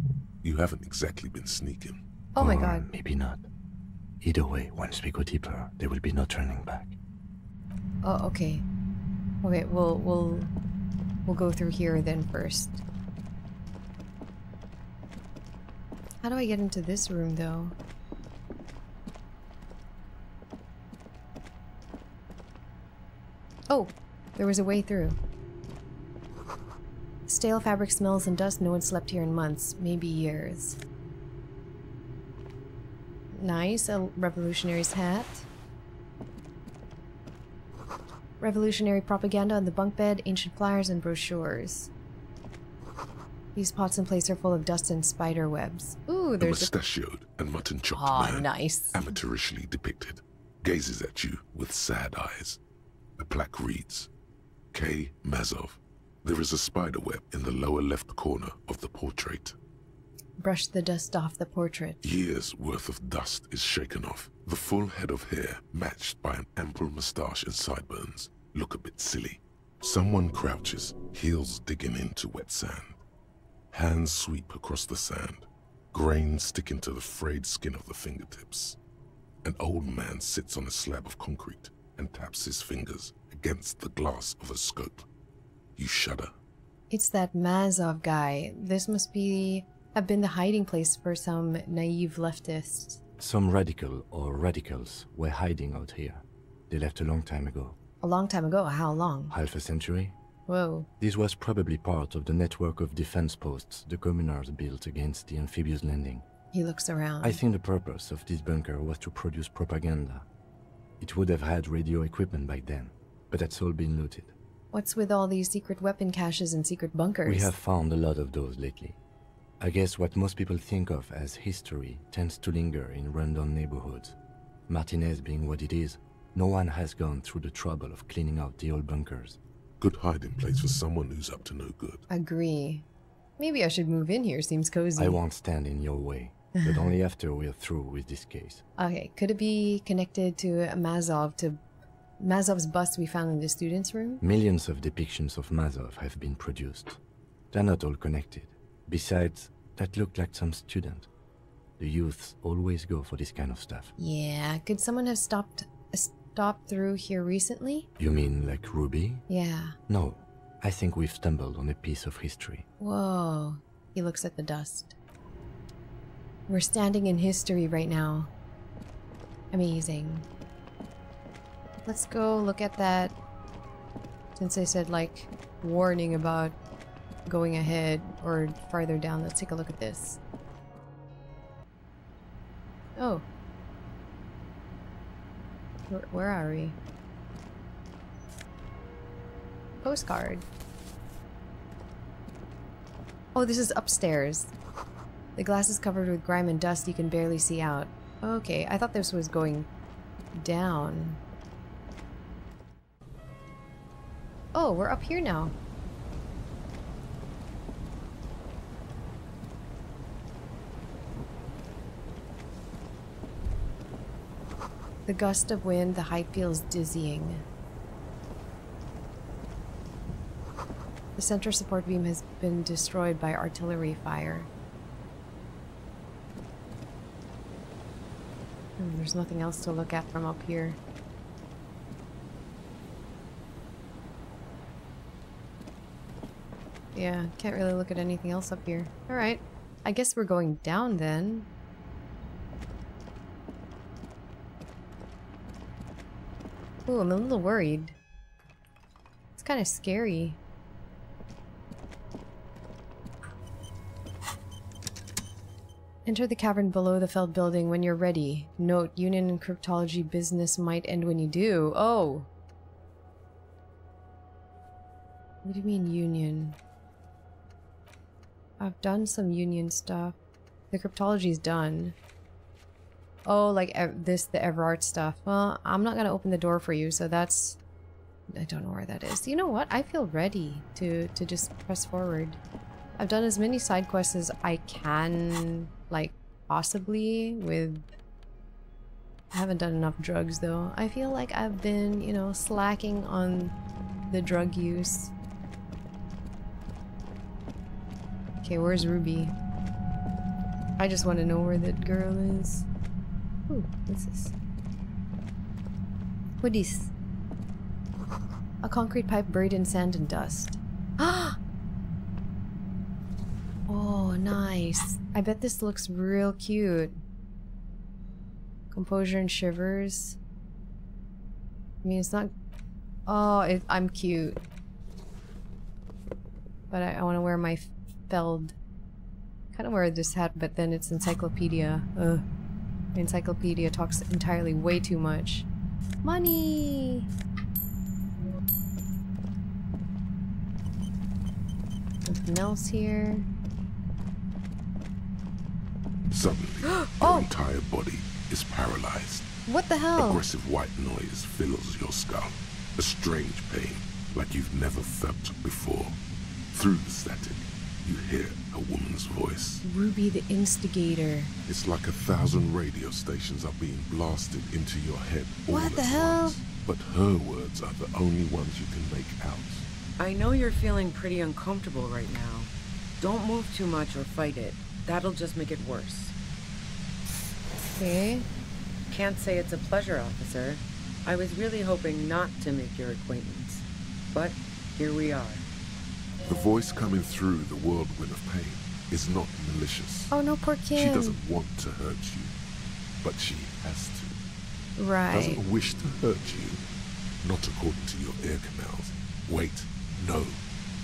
You haven't exactly been sneaking. Oh my god. Maybe not. Either way, once we go deeper, there will be no turning back. Oh, okay. Okay, we'll go through here then first. How do I get into this room though? Oh, there was a way through. Stale fabric smells and dust. No one slept here in months, maybe years. Nice, a revolutionary's hat. Revolutionary propaganda on the bunk bed, ancient flyers and brochures. These pots and plates are full of dust and spider webs. Ooh, there's a mustachioed and mutton-chopped man, nice. amateurishly depicted, gazes at you with sad eyes. A plaque reads, K. Mazov. There is a spider web in the lower left corner of the portrait. Brush the dust off the portrait. Years' worth of dust is shaken off. The full head of hair, matched by an ample moustache and sideburns, look a bit silly. Someone crouches, heels digging into wet sand. Hands sweep across the sand. Grains stick into the frayed skin of the fingertips. An old man sits on a slab of concrete and taps his fingers against the glass of a scope. You shudder. It's that Mazov guy. This must have been the hiding place for some naive leftists. Some radical or radicals were hiding out here. They left a long time ago. A long time ago? How long? Half a century? Whoa. This was probably part of the network of defense posts the communards built against the amphibious landing. He looks around. I think the purpose of this bunker was to produce propaganda. It would have had radio equipment back then, but that's all been looted. What's with all these secret weapon caches and secret bunkers? We have found a lot of those lately. I guess what most people think of as history tends to linger in rundown neighborhoods. Martinez being what it is, no one has gone through the trouble of cleaning out the old bunkers. Good hiding place for someone who's up to no good. Agree. Maybe I should move in here, seems cozy. I won't stand in your way, but only after we're through with this case. Okay, could it be connected to Mazov's bust we found in the students' room? Millions of depictions of Mazov have been produced. They're not all connected. Besides, that looked like some student. The youths always go for this kind of stuff. Yeah, could someone have stopped through here recently? You mean like Ruby? Yeah. No, I think we've stumbled on a piece of history. Whoa. He looks at the dust. We're standing in history right now. Amazing. Let's go look at that. Since I said, like, warning about going ahead or farther down, let's take a look at this. Oh. Where are we? Postcard. Oh, this is upstairs. The glass is covered with grime and dust. You can barely see out. Okay, I thought this was going down. Oh, we're up here now. The gust of wind, the height feels dizzying. The center support beam has been destroyed by artillery fire. There's nothing else to look at from up here. Yeah, can't really look at anything else up here. Alright. I guess we're going down then. Ooh, I'm a little worried. It's kind of scary. Enter the cavern below the felled building when you're ready. Note, union and cryptology business might end when you do. Oh! What do you mean union? I've done some union stuff. The cryptology's done. Oh, like the Everard stuff. Well, I'm not gonna open the door for you, so that's... I don't know where that is. You know what? I feel ready to just press forward. I've done as many side quests as I can, like, possibly with... I haven't done enough drugs, though. I feel like I've been, you know, slacking on the drug use. Okay, where's Ruby? I just want to know where that girl is. Ooh, what's this? What is? A concrete pipe buried in sand and dust. Ah! Oh, nice. I bet this looks real cute. Composure and shivers. I mean, it's not... Oh, I'm cute. But I want to wear my felled... Kind of wear this hat, but then it's encyclopedia. Ugh. The encyclopedia talks entirely way too much. Money! Something else here. Suddenly, your entire body is paralyzed. What the hell? Aggressive white noise fills your skull. A strange pain, like you've never felt before. Through the static, you hear a woman's voice. Ruby the Instigator. It's like 1,000 radio stations are being blasted into your head all What the at hell? once. But her words are the only ones you can make out. I know you're feeling pretty uncomfortable right now. Don't move too much or fight it. That'll just make it worse. Okay. Can't say it's a pleasure, officer. I was really hoping not to make your acquaintance. But here we are. The voice coming through the whirlwind of pain is not malicious. Oh no, poor kid. She doesn't want to hurt you, but she has to. Right. Doesn't wish to hurt you, not according to your ear canals. Wait, no,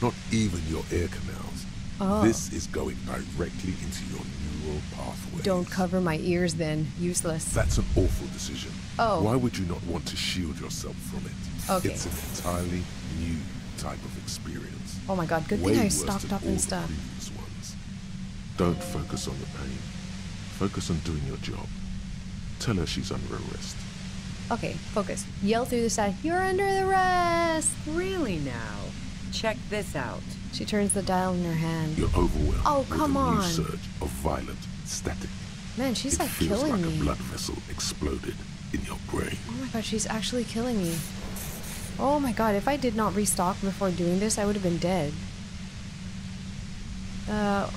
not even your ear canals. Oh. This is going directly into your neural pathway. Don't cover my ears then. Useless. That's an awful decision. Oh. Why would you not want to shield yourself from it? Okay. It's an entirely new type of experience. Oh my god, good Way thing I worse stocked than up all and the stuff. previous ones. Don't focus on the pain. Focus on doing your job. Tell her she's under arrest. Okay, focus. Yell through the side, "You're under arrest!" Really now? Check this out. She turns the dial in her hand. You're overwhelmed Oh, with come a on. new surge of violent static. Man, she's it like feels killing like me. a blood vessel exploded in your brain. Oh my god, she's actually killing me. Oh my god, if I did not restock before doing this, I would have been dead. Are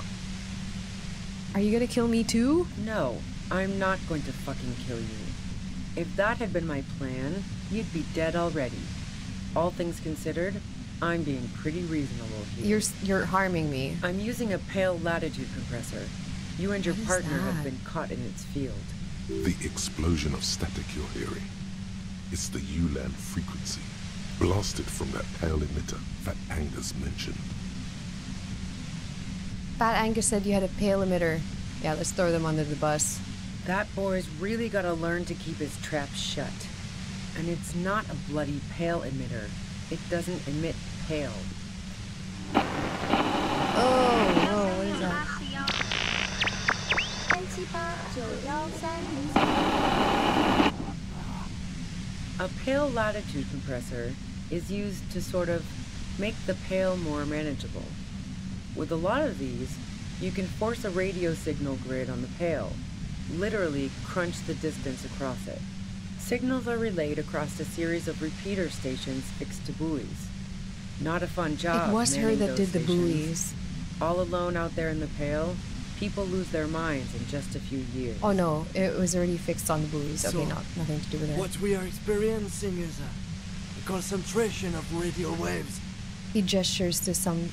you gonna kill me too? No, I'm not going to fucking kill you. If that had been my plan, you'd be dead already. All things considered, I'm being pretty reasonable here. You're harming me. I'm using a pale latitude compressor. You and your What is partner that? have been caught in its field. The explosion of static you're hearing. It's the ULAN frequency, blasted from that pale emitter that Angus mentioned. Fat Angus said you had a pale emitter. Yeah, let's throw them under the bus. That boy's really gotta learn to keep his trap shut. And it's not a bloody pale emitter. It doesn't emit pale. Oh, what is that? A pale latitude compressor is used to sort of make the pale more manageable. With a lot of these, you can force a radio signal grid on the pale, literally crunch the distance across it. Signals are relayed across a series of repeater stations fixed to buoys. Not a fun job. It was her manning that those did the stations. buoys. All alone out there in the pale, people lose their minds in just a few years. Oh no, it was already fixed on the buoys. Okay, nothing to do with it. What we are experiencing is a concentration of radio waves He gestures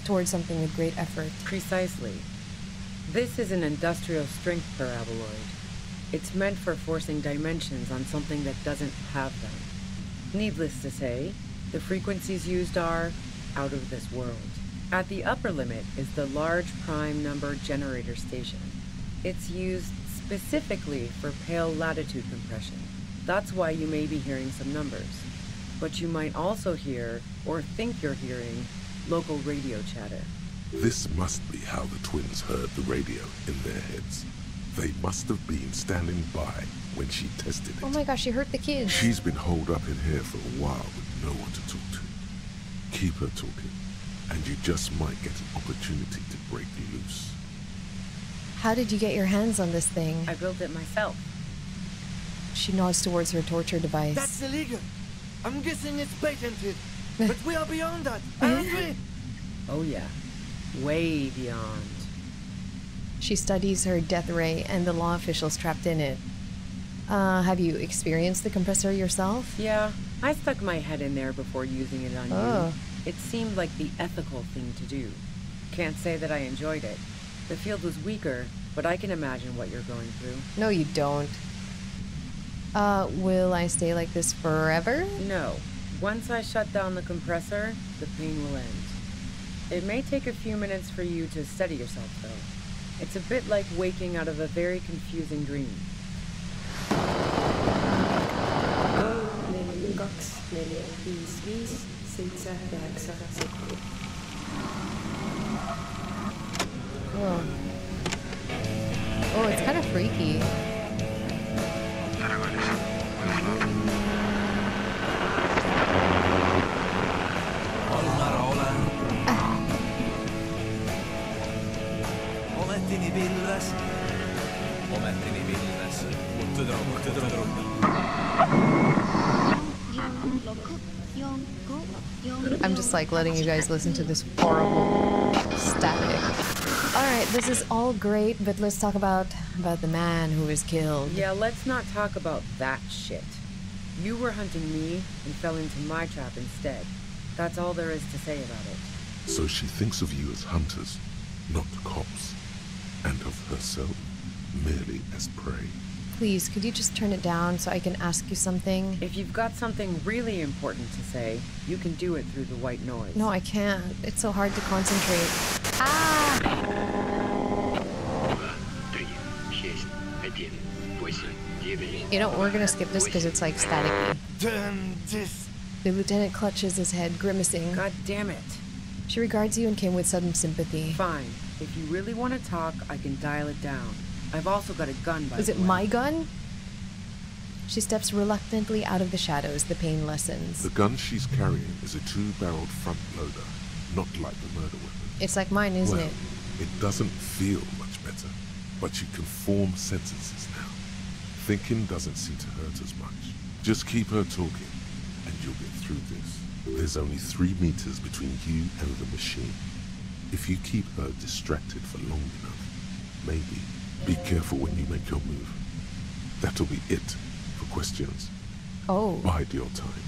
towards something with great effort. Precisely. This is an industrial strength paraboloid. It's meant for forcing dimensions on something that doesn't have them. Needless to say, the frequencies used are out of this world. At the upper limit is the large prime number generator station. It's used specifically for pale latitude compression. That's why you may be hearing some numbers. But you might also hear, or think you're hearing, local radio chatter. This must be how the twins heard the radio in their heads. They must have been standing by when she tested it. Oh my gosh, she hurt the kids. She's been holed up in here for a while with no one to talk to. Keep her talking, and you just might get an opportunity to break loose. How did you get your hands on this thing? I built it myself. She nods towards her torture device. That's illegal. I'm guessing it's patented. But we are beyond that, aren't we? Oh yeah. Way beyond. She studies her death ray and the law officials trapped in it. Have you experienced the compressor yourself? Yeah, I stuck my head in there before using it on you. It seemed like the ethical thing to do. Can't say that I enjoyed it. The field was weaker, but I can imagine what you're going through. No, you don't. Will I stay like this forever? No. Once I shut down the compressor, the pain will end. It may take a few minutes for you to steady yourself, though. It's a bit like waking out of a very confusing dream. Oh. Oh, it's kind of freaky. I'm just like letting you guys listen to this horrible static. Alright, this is all great, but let's talk about the man who was killed. Yeah, let's not talk about that shit. You were hunting me and fell into my trap instead. That's all there is to say about it. So she thinks of you as hunters, not cops, and of herself merely as prey. Please, could you just turn it down so I can ask you something? If you've got something really important to say, you can do it through the white noise. No, I can't. It's so hard to concentrate. Ah! You know, we're gonna skip this because it's like staticky. The lieutenant clutches his head, grimacing. God damn it. She regards you and came with sudden sympathy. Fine. If you really want to talk, I can dial it down. I've also got a gun, by the way. Is it my gun? She steps reluctantly out of the shadows. The pain lessens. The gun she's carrying is a 2-barreled front loader, not like the murder weapon. It's like mine, isn't it? It doesn't feel much better, but you can form sentences now. Thinking doesn't seem to hurt as much. Just keep her talking, and you'll get through this. There's only 3 meters between you and the machine. If you keep her distracted for long enough, maybe. Be careful when you make your move. That'll be it for questions. Oh. Bide your time.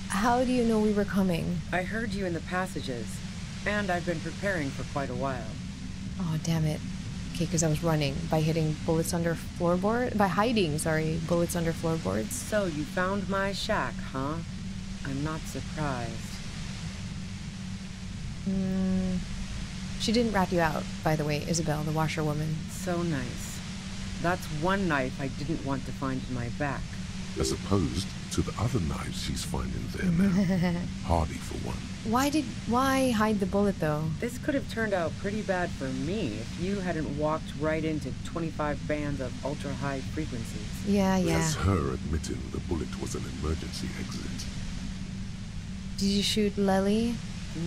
How do you know we were coming? I heard you in the passages, and I've been preparing for quite a while. Oh, damn it. Okay, because I was running by hitting bullets under floorboard. By hiding, sorry, bullets under floorboards. So you found my shack, huh? I'm not surprised. She didn't rat you out, by the way, Isabel, the washerwoman. So nice. That's one knife I didn't want to find in my back. As opposed to the other knives she's finding there now. Hardy for one. Why hide the bullet, though? This could have turned out pretty bad for me if you hadn't walked right into 25 bands of ultra-high frequencies. Yeah. That's her admitting the bullet was an emergency exit. Did you shoot Lely?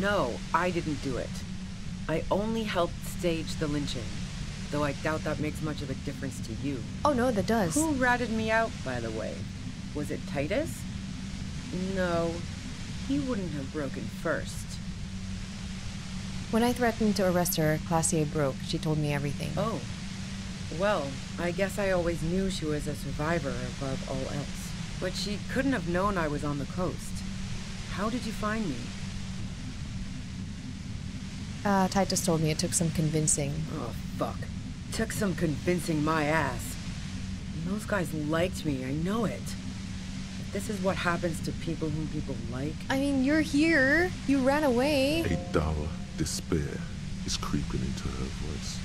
No, I didn't do it. I only helped stage the lynching, though I doubt that makes much of a difference to you. Oh no, that does. Who ratted me out, by the way? Was it Titus? No, he wouldn't have broken first. When I threatened to arrest her, Classier broke. She told me everything. Oh. Well, I guess I always knew she was a survivor above all else. But she couldn't have known I was on the coast. How did you find me? Titus told me it took some convincing. Oh, fuck. Took some convincing my ass. And those guys liked me, I know it. If this is what happens to people whom people like... I mean, you're here. You ran away. A dull despair is creeping into her voice.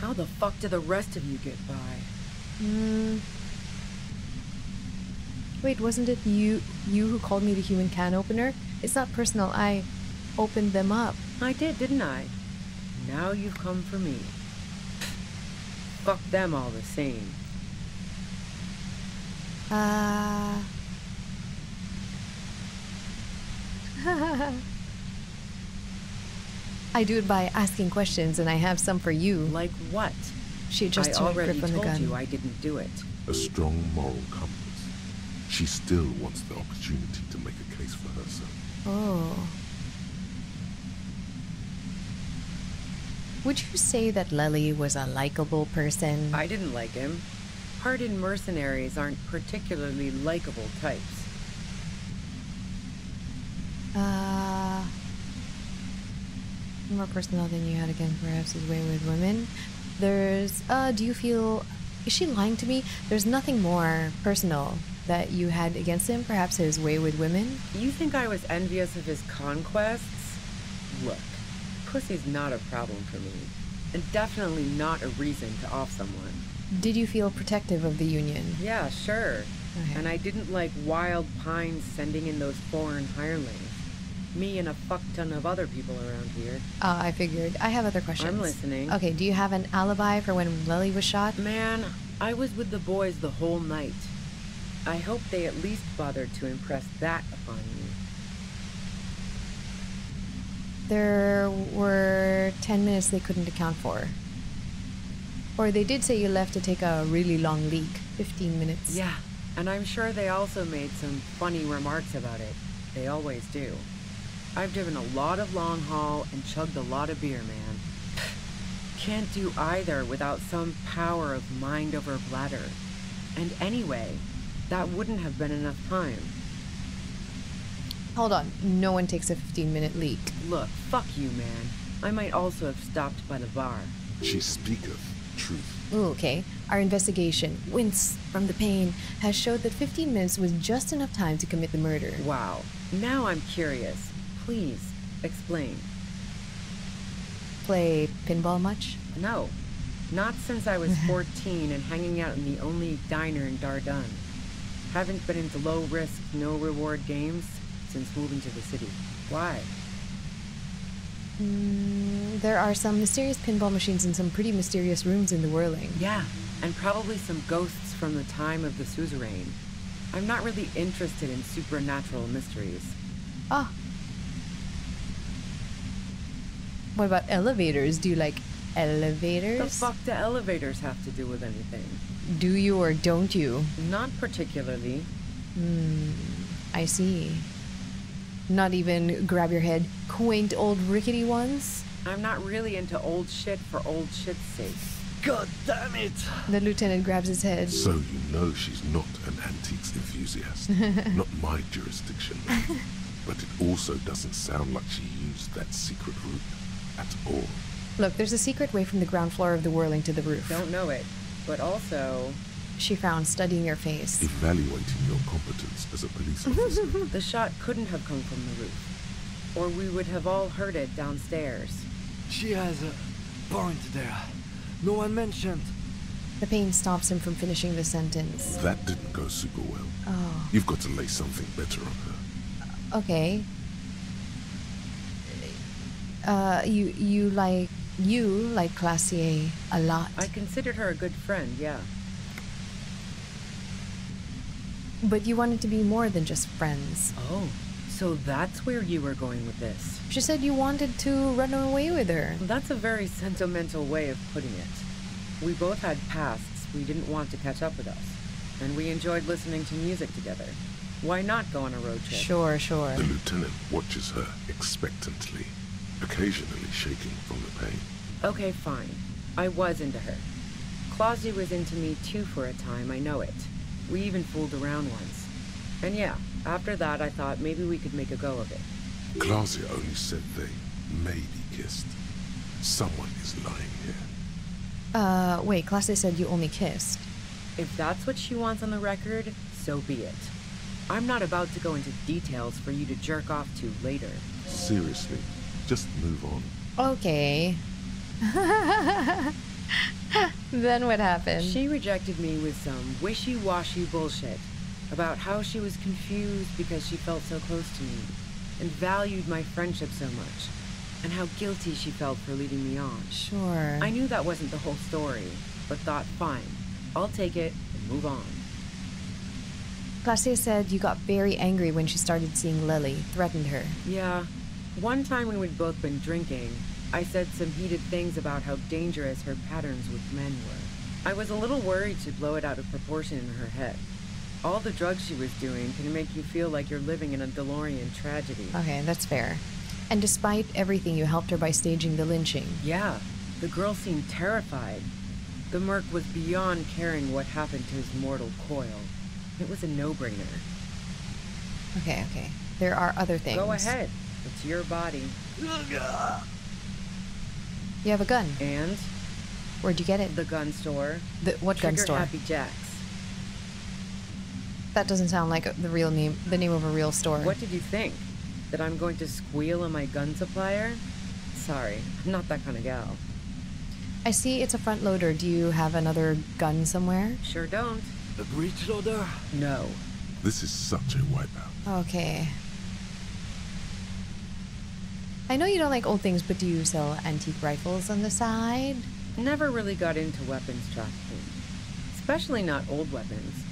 How the fuck do the rest of you get by? Wait, wasn't it you who called me the human can opener? It's not personal. I opened them up. I did, didn't I? Now you've come for me. Fuck them all the same. I do it by asking questions, and I have some for you. Like what? She adjusts I her already grip on the told gun. you I didn't do it. A strong moral compass. She still wants the opportunity to make a case for herself. Oh. Would you say that Lely was a likable person? I didn't like him. Hardened mercenaries aren't particularly likable types. More personal than you had again, perhaps his way with women. There's, do you feel, is she lying to me? There's nothing more personal that you had against him, perhaps his way with women? You think I was envious of his conquests? Look, pussy's not a problem for me, and definitely not a reason to off someone. Did you feel protective of the Union? Yeah, sure. Okay. And I didn't like Wild Pines sending in those foreign hirelings. Me and a fuck ton of other people around here. I figured. I have other questions. I'm listening. Okay, do you have an alibi for when Lely was shot? Man, I was with the boys the whole night. I hope they at least bothered to impress that upon you. There were 10 minutes they couldn't account for. Or they did say you left to take a really long leak. 15 minutes. Yeah, and I'm sure they also made some funny remarks about it. They always do. I've driven a lot of long haul and chugged a lot of beer, man. Can't do either without some power of mind over bladder. And anyway, that wouldn't have been enough time. Hold on, no one takes a 15-minute leak. Look, fuck you, man. I might also have stopped by the bar. She speaketh truth. Ooh, okay. Our investigation, wince from the pain, has showed that 15 minutes was just enough time to commit the murder. Wow. Now I'm curious. Please, explain. Play pinball much? No. Not since I was 14 and hanging out in the only diner in Dardun. Haven't been into low-risk, no-reward games since moving to the city. Why? There are some mysterious pinball machines in some pretty mysterious rooms in the Whirling. Yeah, and probably some ghosts from the time of the suzerain. I'm not really interested in supernatural mysteries. Ah. What about elevators? Do you like elevators? The fuck do elevators have to do with anything? Do you or don't you? Not particularly. I see. Not even grab your head, quaint old rickety ones? I'm not really into old shit for old shit's sake. God damn it! The lieutenant grabs his head. So you know she's not an antiques enthusiast. Not my jurisdiction. But it also doesn't sound like she used that secret route at all. Look, there's a secret way from the ground floor of the Whirling to the roof. Don't know it, but also... She frowned, studying your face. Evaluating your competence as a police officer. The shot couldn't have come from the roof, or we would have all heard it downstairs. She has a point there. No one mentioned. The pain stops him from finishing the sentence. That didn't go super well. Oh. You've got to lay something better on her. Okay. You like Classier a lot. I considered her a good friend, yeah. But you wanted to be more than just friends. Oh, so that's where you were going with this. She said you wanted to run away with her. That's a very sentimental way of putting it. We both had pasts we didn't want to catch up with us, and we enjoyed listening to music together. Why not go on a road trip? Sure, sure. The lieutenant watches her expectantly, occasionally shaking from the pain. Okay, fine. I was into her. Clausy was into me too for a time, I know it. We even fooled around once. And yeah, after that I thought maybe we could make a go of it. Clausia only said they maybe kissed. Someone is lying here. Wait, Classe said you only kissed. If that's what she wants on the record, so be it. I'm not about to go into details for you to jerk off to later. Seriously, just move on. Okay. Then what happened? She rejected me with some wishy-washy bullshit about how she was confused because she felt so close to me and valued my friendship so much, and how guilty she felt for leading me on. Sure. I knew that wasn't the whole story, but thought, fine, I'll take it and move on. Classe said you got very angry when she started seeing Lily, threatened her. Yeah. One time when we'd both been drinking, I said some heated things about how dangerous her patterns with men were. I was a little worried she'd blow it out of proportion in her head. All the drugs she was doing can make you feel like you're living in a DeLorean tragedy. Okay, that's fair. And despite everything, you helped her by staging the lynching. Yeah, the girl seemed terrified. The merc was beyond caring what happened to his mortal coil. It was a no-brainer. Okay. There are other things. Go ahead. It's your body. You have a gun. And? Where'd you get it? The gun store. What gun store? Happy Jack's. That doesn't sound like the name of a real store. What did you think? That I'm going to squeal on my gun supplier? Sorry, I'm not that kind of gal. I see it's a front loader. Do you have another gun somewhere? Sure don't. A breech loader? No. This is such a wipeout. Okay. I know you don't like old things, but do you sell antique rifles on the side? Never really got into weapons trafficking. Especially not old weapons.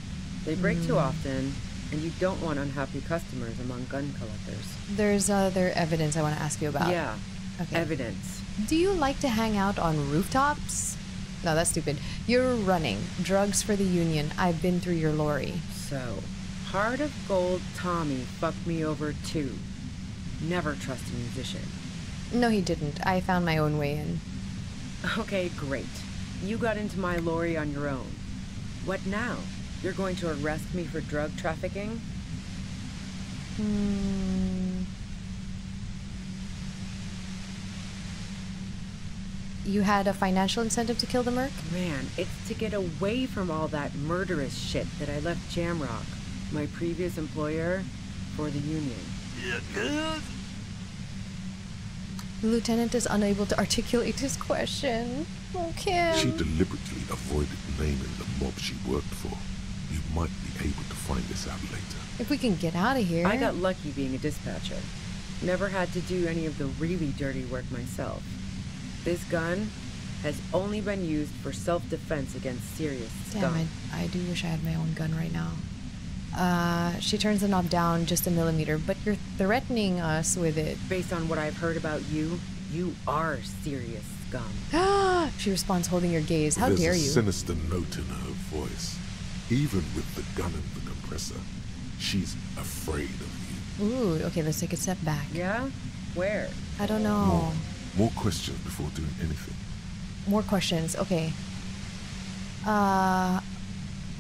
They break too often, and you don't want unhappy customers among gun collectors. There's other evidence I want to ask you about. Yeah, okay. Evidence. Do you like to hang out on rooftops? No, that's stupid. You're running. Drugs for the Union. I've been through your lorry. So, Heart of Gold Tommy fucked me over too. Never trust a musician. No, he didn't. I found my own way in. Okay, great. You got into my lorry on your own. What now? You're going to arrest me for drug trafficking? You had a financial incentive to kill the merc? Man, it's to get away from all that murderous shit that I left Jamrock, my previous employer, for the Union. The lieutenant is unable to articulate his question. Oh, Kim. She deliberately avoided naming the mob she worked for. You might be able to find this out later. If we can get out of here. I got lucky being a dispatcher. Never had to do any of the really dirty work myself. This gun has only been used for self-defense against serious scum. Damn, I do wish I had my own gun right now. She turns the knob down just a millimeter, but you're threatening us with it. Based on what I've heard about you, you are serious scum. She responds, holding your gaze. How dare you? There's a sinister note in her voice. Even with the gun and the compressor, she's afraid of you. Ooh, okay, let's take a step back. Yeah? Where? I don't know. More questions before doing anything. More questions, okay.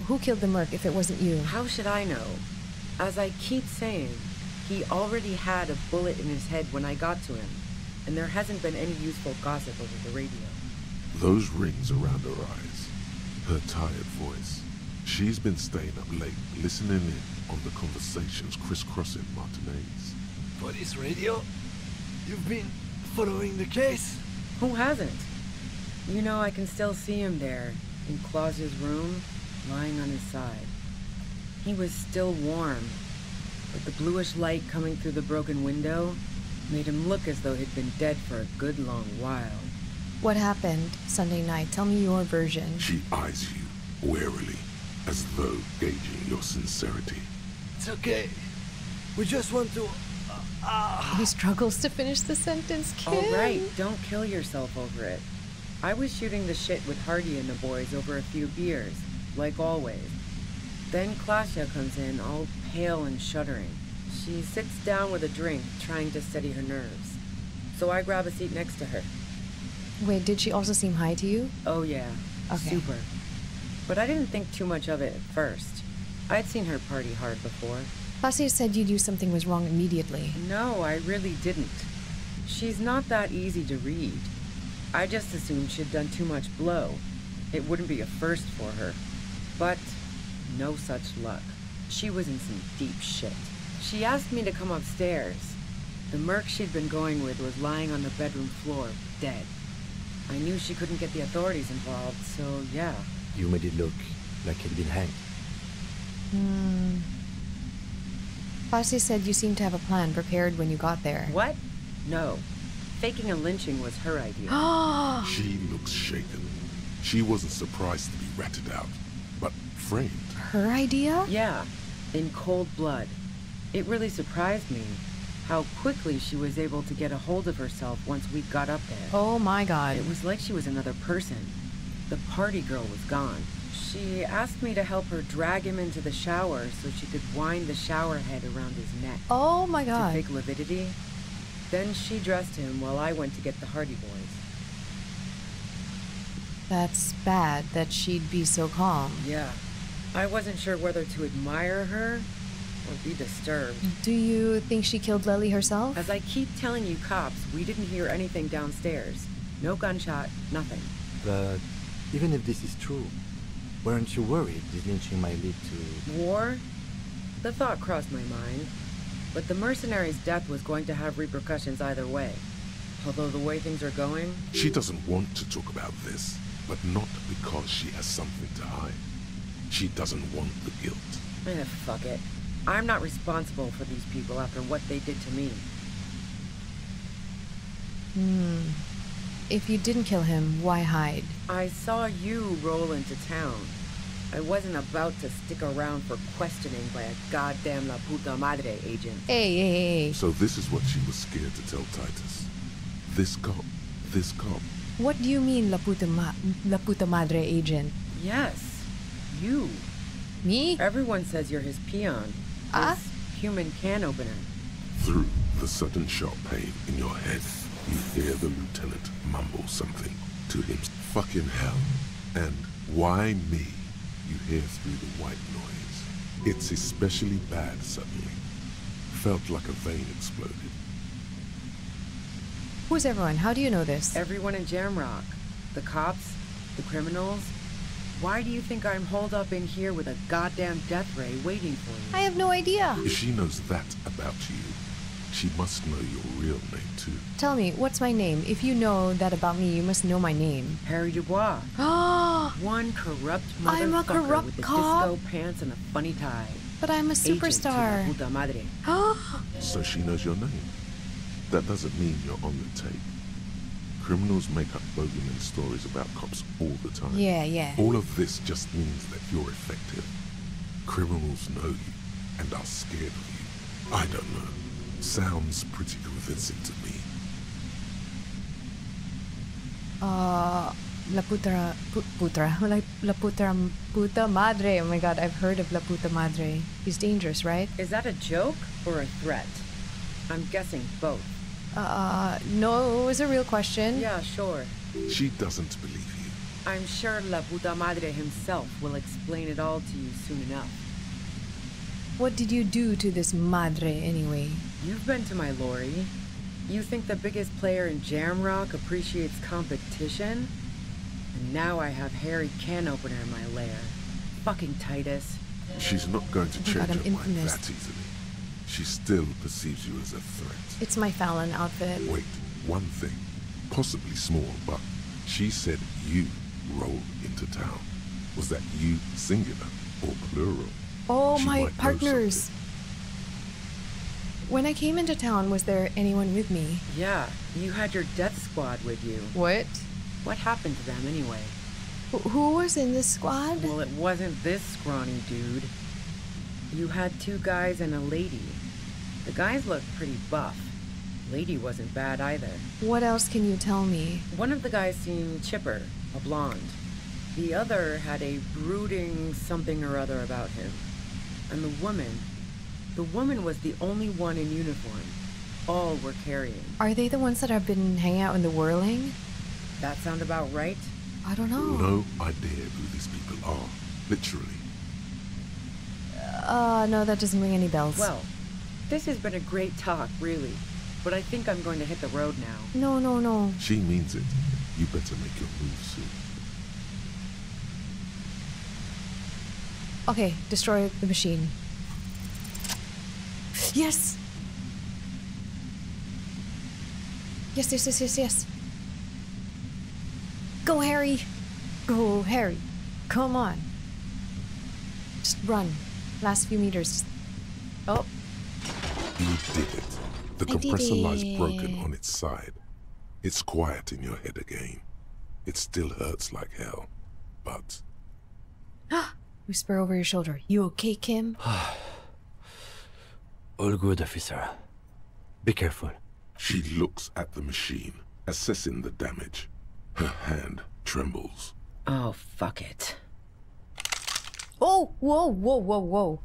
Who killed the merc if it wasn't you? How should I know? As I keep saying, he already had a bullet in his head when I got to him, and there hasn't been any useful gossip over the radio. Those rings around her eyes, her tired voice. She's been staying up late, listening in on the conversations crisscrossing Martinez. Police radio? You've been following the case? Who hasn't? You know, I can still see him there, in Claus's room, lying on his side. He was still warm, but the bluish light coming through the broken window made him look as though he'd been dead for a good long while. What happened Sunday night? Tell me your version. She eyes you warily, as though gauging your sincerity. It's okay. We just want to... He struggles to finish the sentence, Kim. All right, don't kill yourself over it. I was shooting the shit with Hardy and the boys over a few beers, like always. Then Klasha comes in, all pale and shuddering. She sits down with a drink, trying to steady her nerves. So I grab a seat next to her. Wait, did she also seem high to you? Oh yeah, okay. Super. But I didn't think too much of it at first. I'd seen her party hard before. Fassia said you knew something was wrong immediately. No, I really didn't. She's not that easy to read. I just assumed she'd done too much blow. It wouldn't be a first for her. But no such luck. She was in some deep shit. She asked me to come upstairs. The merc she'd been going with was lying on the bedroom floor, dead. I knew she couldn't get the authorities involved, so yeah. You made it look like he'd been hanged. Fossey said you seemed to have a plan prepared when you got there. What? No. Faking a lynching was her idea. She looks shaken. She wasn't surprised to be ratted out, but framed. Her idea? Yeah, in cold blood. It really surprised me how quickly she was able to get a hold of herself once we got up there. Oh my god. It was like she was another person. The party girl was gone. She asked me to help her drag him into the shower so she could wind the shower head around his neck. Oh my god. To fake lividity. Then she dressed him while I went to get the Hardy Boys. That's bad that she'd be so calm. Yeah. I wasn't sure whether to admire her or be disturbed. Do you think she killed Lily herself? As I keep telling you cops, we didn't hear anything downstairs. No gunshot, nothing. But even if this is true, weren't you worried this lynching might lead to... War? The thought crossed my mind. But the mercenary's death was going to have repercussions either way. Although the way things are going... She doesn't want to talk about this, but not because she has something to hide. She doesn't want the guilt. Fuck it. I'm not responsible for these people after what they did to me. If you didn't kill him, why hide? I saw you roll into town. I wasn't about to stick around for questioning by a goddamn La Puta Madre agent. Hey. So this is what she was scared to tell Titus. This cop. What do you mean, La Puta Madre agent? Yes, you. Me? Everyone says you're his peon. His human can opener. Through the sudden sharp pain in your head, you hear the lieutenant mumble something to him. Fucking hell. And why me? You hear through the white noise. It's especially bad suddenly. Felt like a vein exploded. Who's everyone? How do you know this? Everyone in Jamrock. The cops, the criminals. Why do you think I'm holed up in here with a goddamn death ray waiting for you? I have no idea. If she knows that about you, she must know your real name too. Tell me, what's my name? If you know that about me, you must know my name. Harry Dubois. One corrupt motherfucker I'm a corrupt with the cop? disco pants and a funny tie. But I'm a superstar. Agent to La Puta Madre. So she knows your name. That doesn't mean you're on the tape. Criminals make up bogeyman stories about cops all the time. Yeah. All of this just means that you're effective. Criminals know you and are scared of you. I don't know. Sounds pretty convincing to me. La Puta Madre. Oh my god, I've heard of La Puta Madre. He's dangerous, right? Is that a joke or a threat? I'm guessing both. No, it was a real question. Yeah, sure. She doesn't believe you. I'm sure La Puta Madre himself will explain it all to you soon enough. What did you do to this Madre, anyway? You've been to my lorry. You think the biggest player in Jamrock appreciates competition? And now I have Harry Can Opener in my lair. Fucking Titus. She's not going to change her mind infamous. that easily. She still perceives you as a threat. It's my Fallon outfit. Wait, one thing. Possibly small, but she said you rolled into town. Was that you singular or plural? Oh, She my might know partners. When I came into town, was there anyone with me? Yeah, you had your death squad with you. What? What happened to them anyway? Who was in this squad? Well, it wasn't this scrawny dude. You had 2 guys and a lady. The guys looked pretty buff. Lady wasn't bad either. What else can you tell me? One of the guys seemed chipper, a blonde. The other had a brooding something or other about him. And the woman was the only one in uniform. All were carrying. Are they the ones that have been hanging out in the whirling? That sound about right? I don't know. No idea who these people are. Literally. No, that doesn't ring any bells. Well, this has been a great talk, really. But I think I'm going to hit the road now. No. She means it. You better make your move soon. Okay, destroy the machine. Yes! Yes, yes, yes, yes, yes. Go, Harry! Go, Harry. Come on. Just run. Last few meters. Oh. You did it. The compressor lies broken on its side. It's quiet in your head again. It still hurts like hell, but... Whisper over your shoulder. You okay, Kim? All good, officer. Be careful. She looks at the machine, assessing the damage. Her hand trembles. Oh, fuck it. Oh, whoa, whoa, whoa, whoa.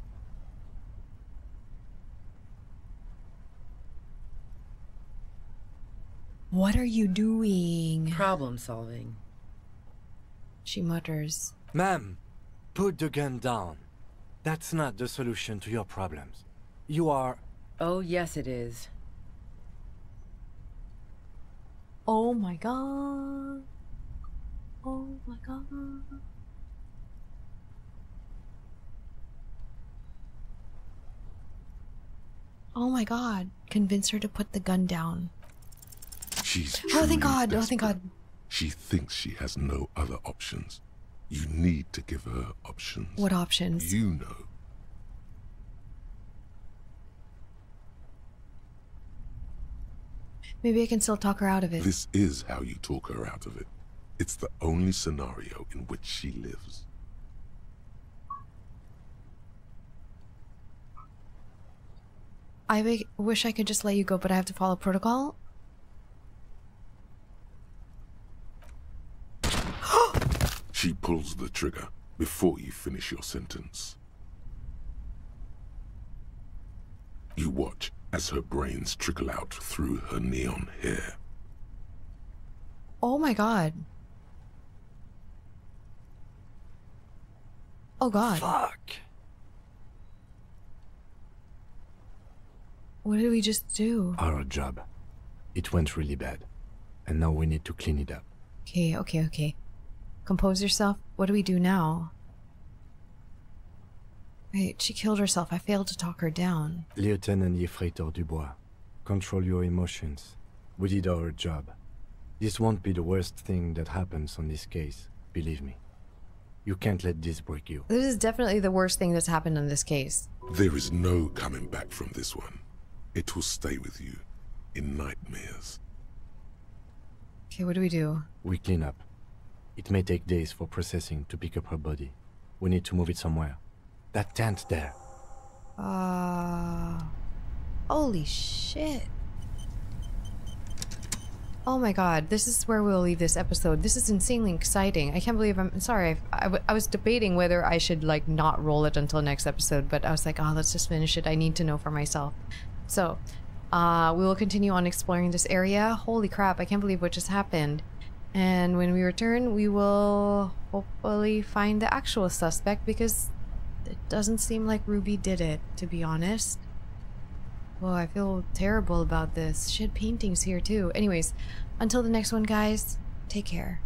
What are you doing? Problem solving. She mutters. Ma'am, put the gun down. That's not the solution to your problems. You are... Oh, yes it is. Oh my god. Oh my god. Oh my god. Convince her to put the gun down. She's oh, thank god. desperate. Oh, thank god. She thinks she has no other options. You need to give her options. What options? You know. Maybe I can still talk her out of it. This is how you talk her out of it. It's the only scenario in which she lives. I wish I could just let you go, but I have to follow protocol. She pulls the trigger before you finish your sentence. You watch as her brains trickle out through her neon hair. Oh my god. Oh god. Fuck. What did we just do? Our job. It went really bad. And now we need to clean it up. Okay, okay, okay. Compose yourself. What do we do now? Wait, she killed herself. I failed to talk her down. Lieutenant Yefreitor Dubois, control your emotions. We did our job. This won't be the worst thing that happens on this case, believe me. You can't let this break you. This is definitely the worst thing that's happened in this case. There is no coming back from this one. It will stay with you in nightmares. Okay, what do we do? We clean up. It may take days for processing to pick up her body. We need to move it somewhere. That tent there. Holy shit. Oh my god, this is where we'll leave this episode. This is insanely exciting. I can't believe I'm sorry. I was debating whether I should like not roll it until next episode, but I was like, oh, let's just finish it. I need to know for myself. So, we will continue on exploring this area. Holy crap, I can't believe what just happened. And when we return, we will hopefully find the actual suspect, because it doesn't seem like Ruby did it, to be honest. Oh, I feel terrible about this. She had paintings here too. Anyways, until the next one, guys, take care.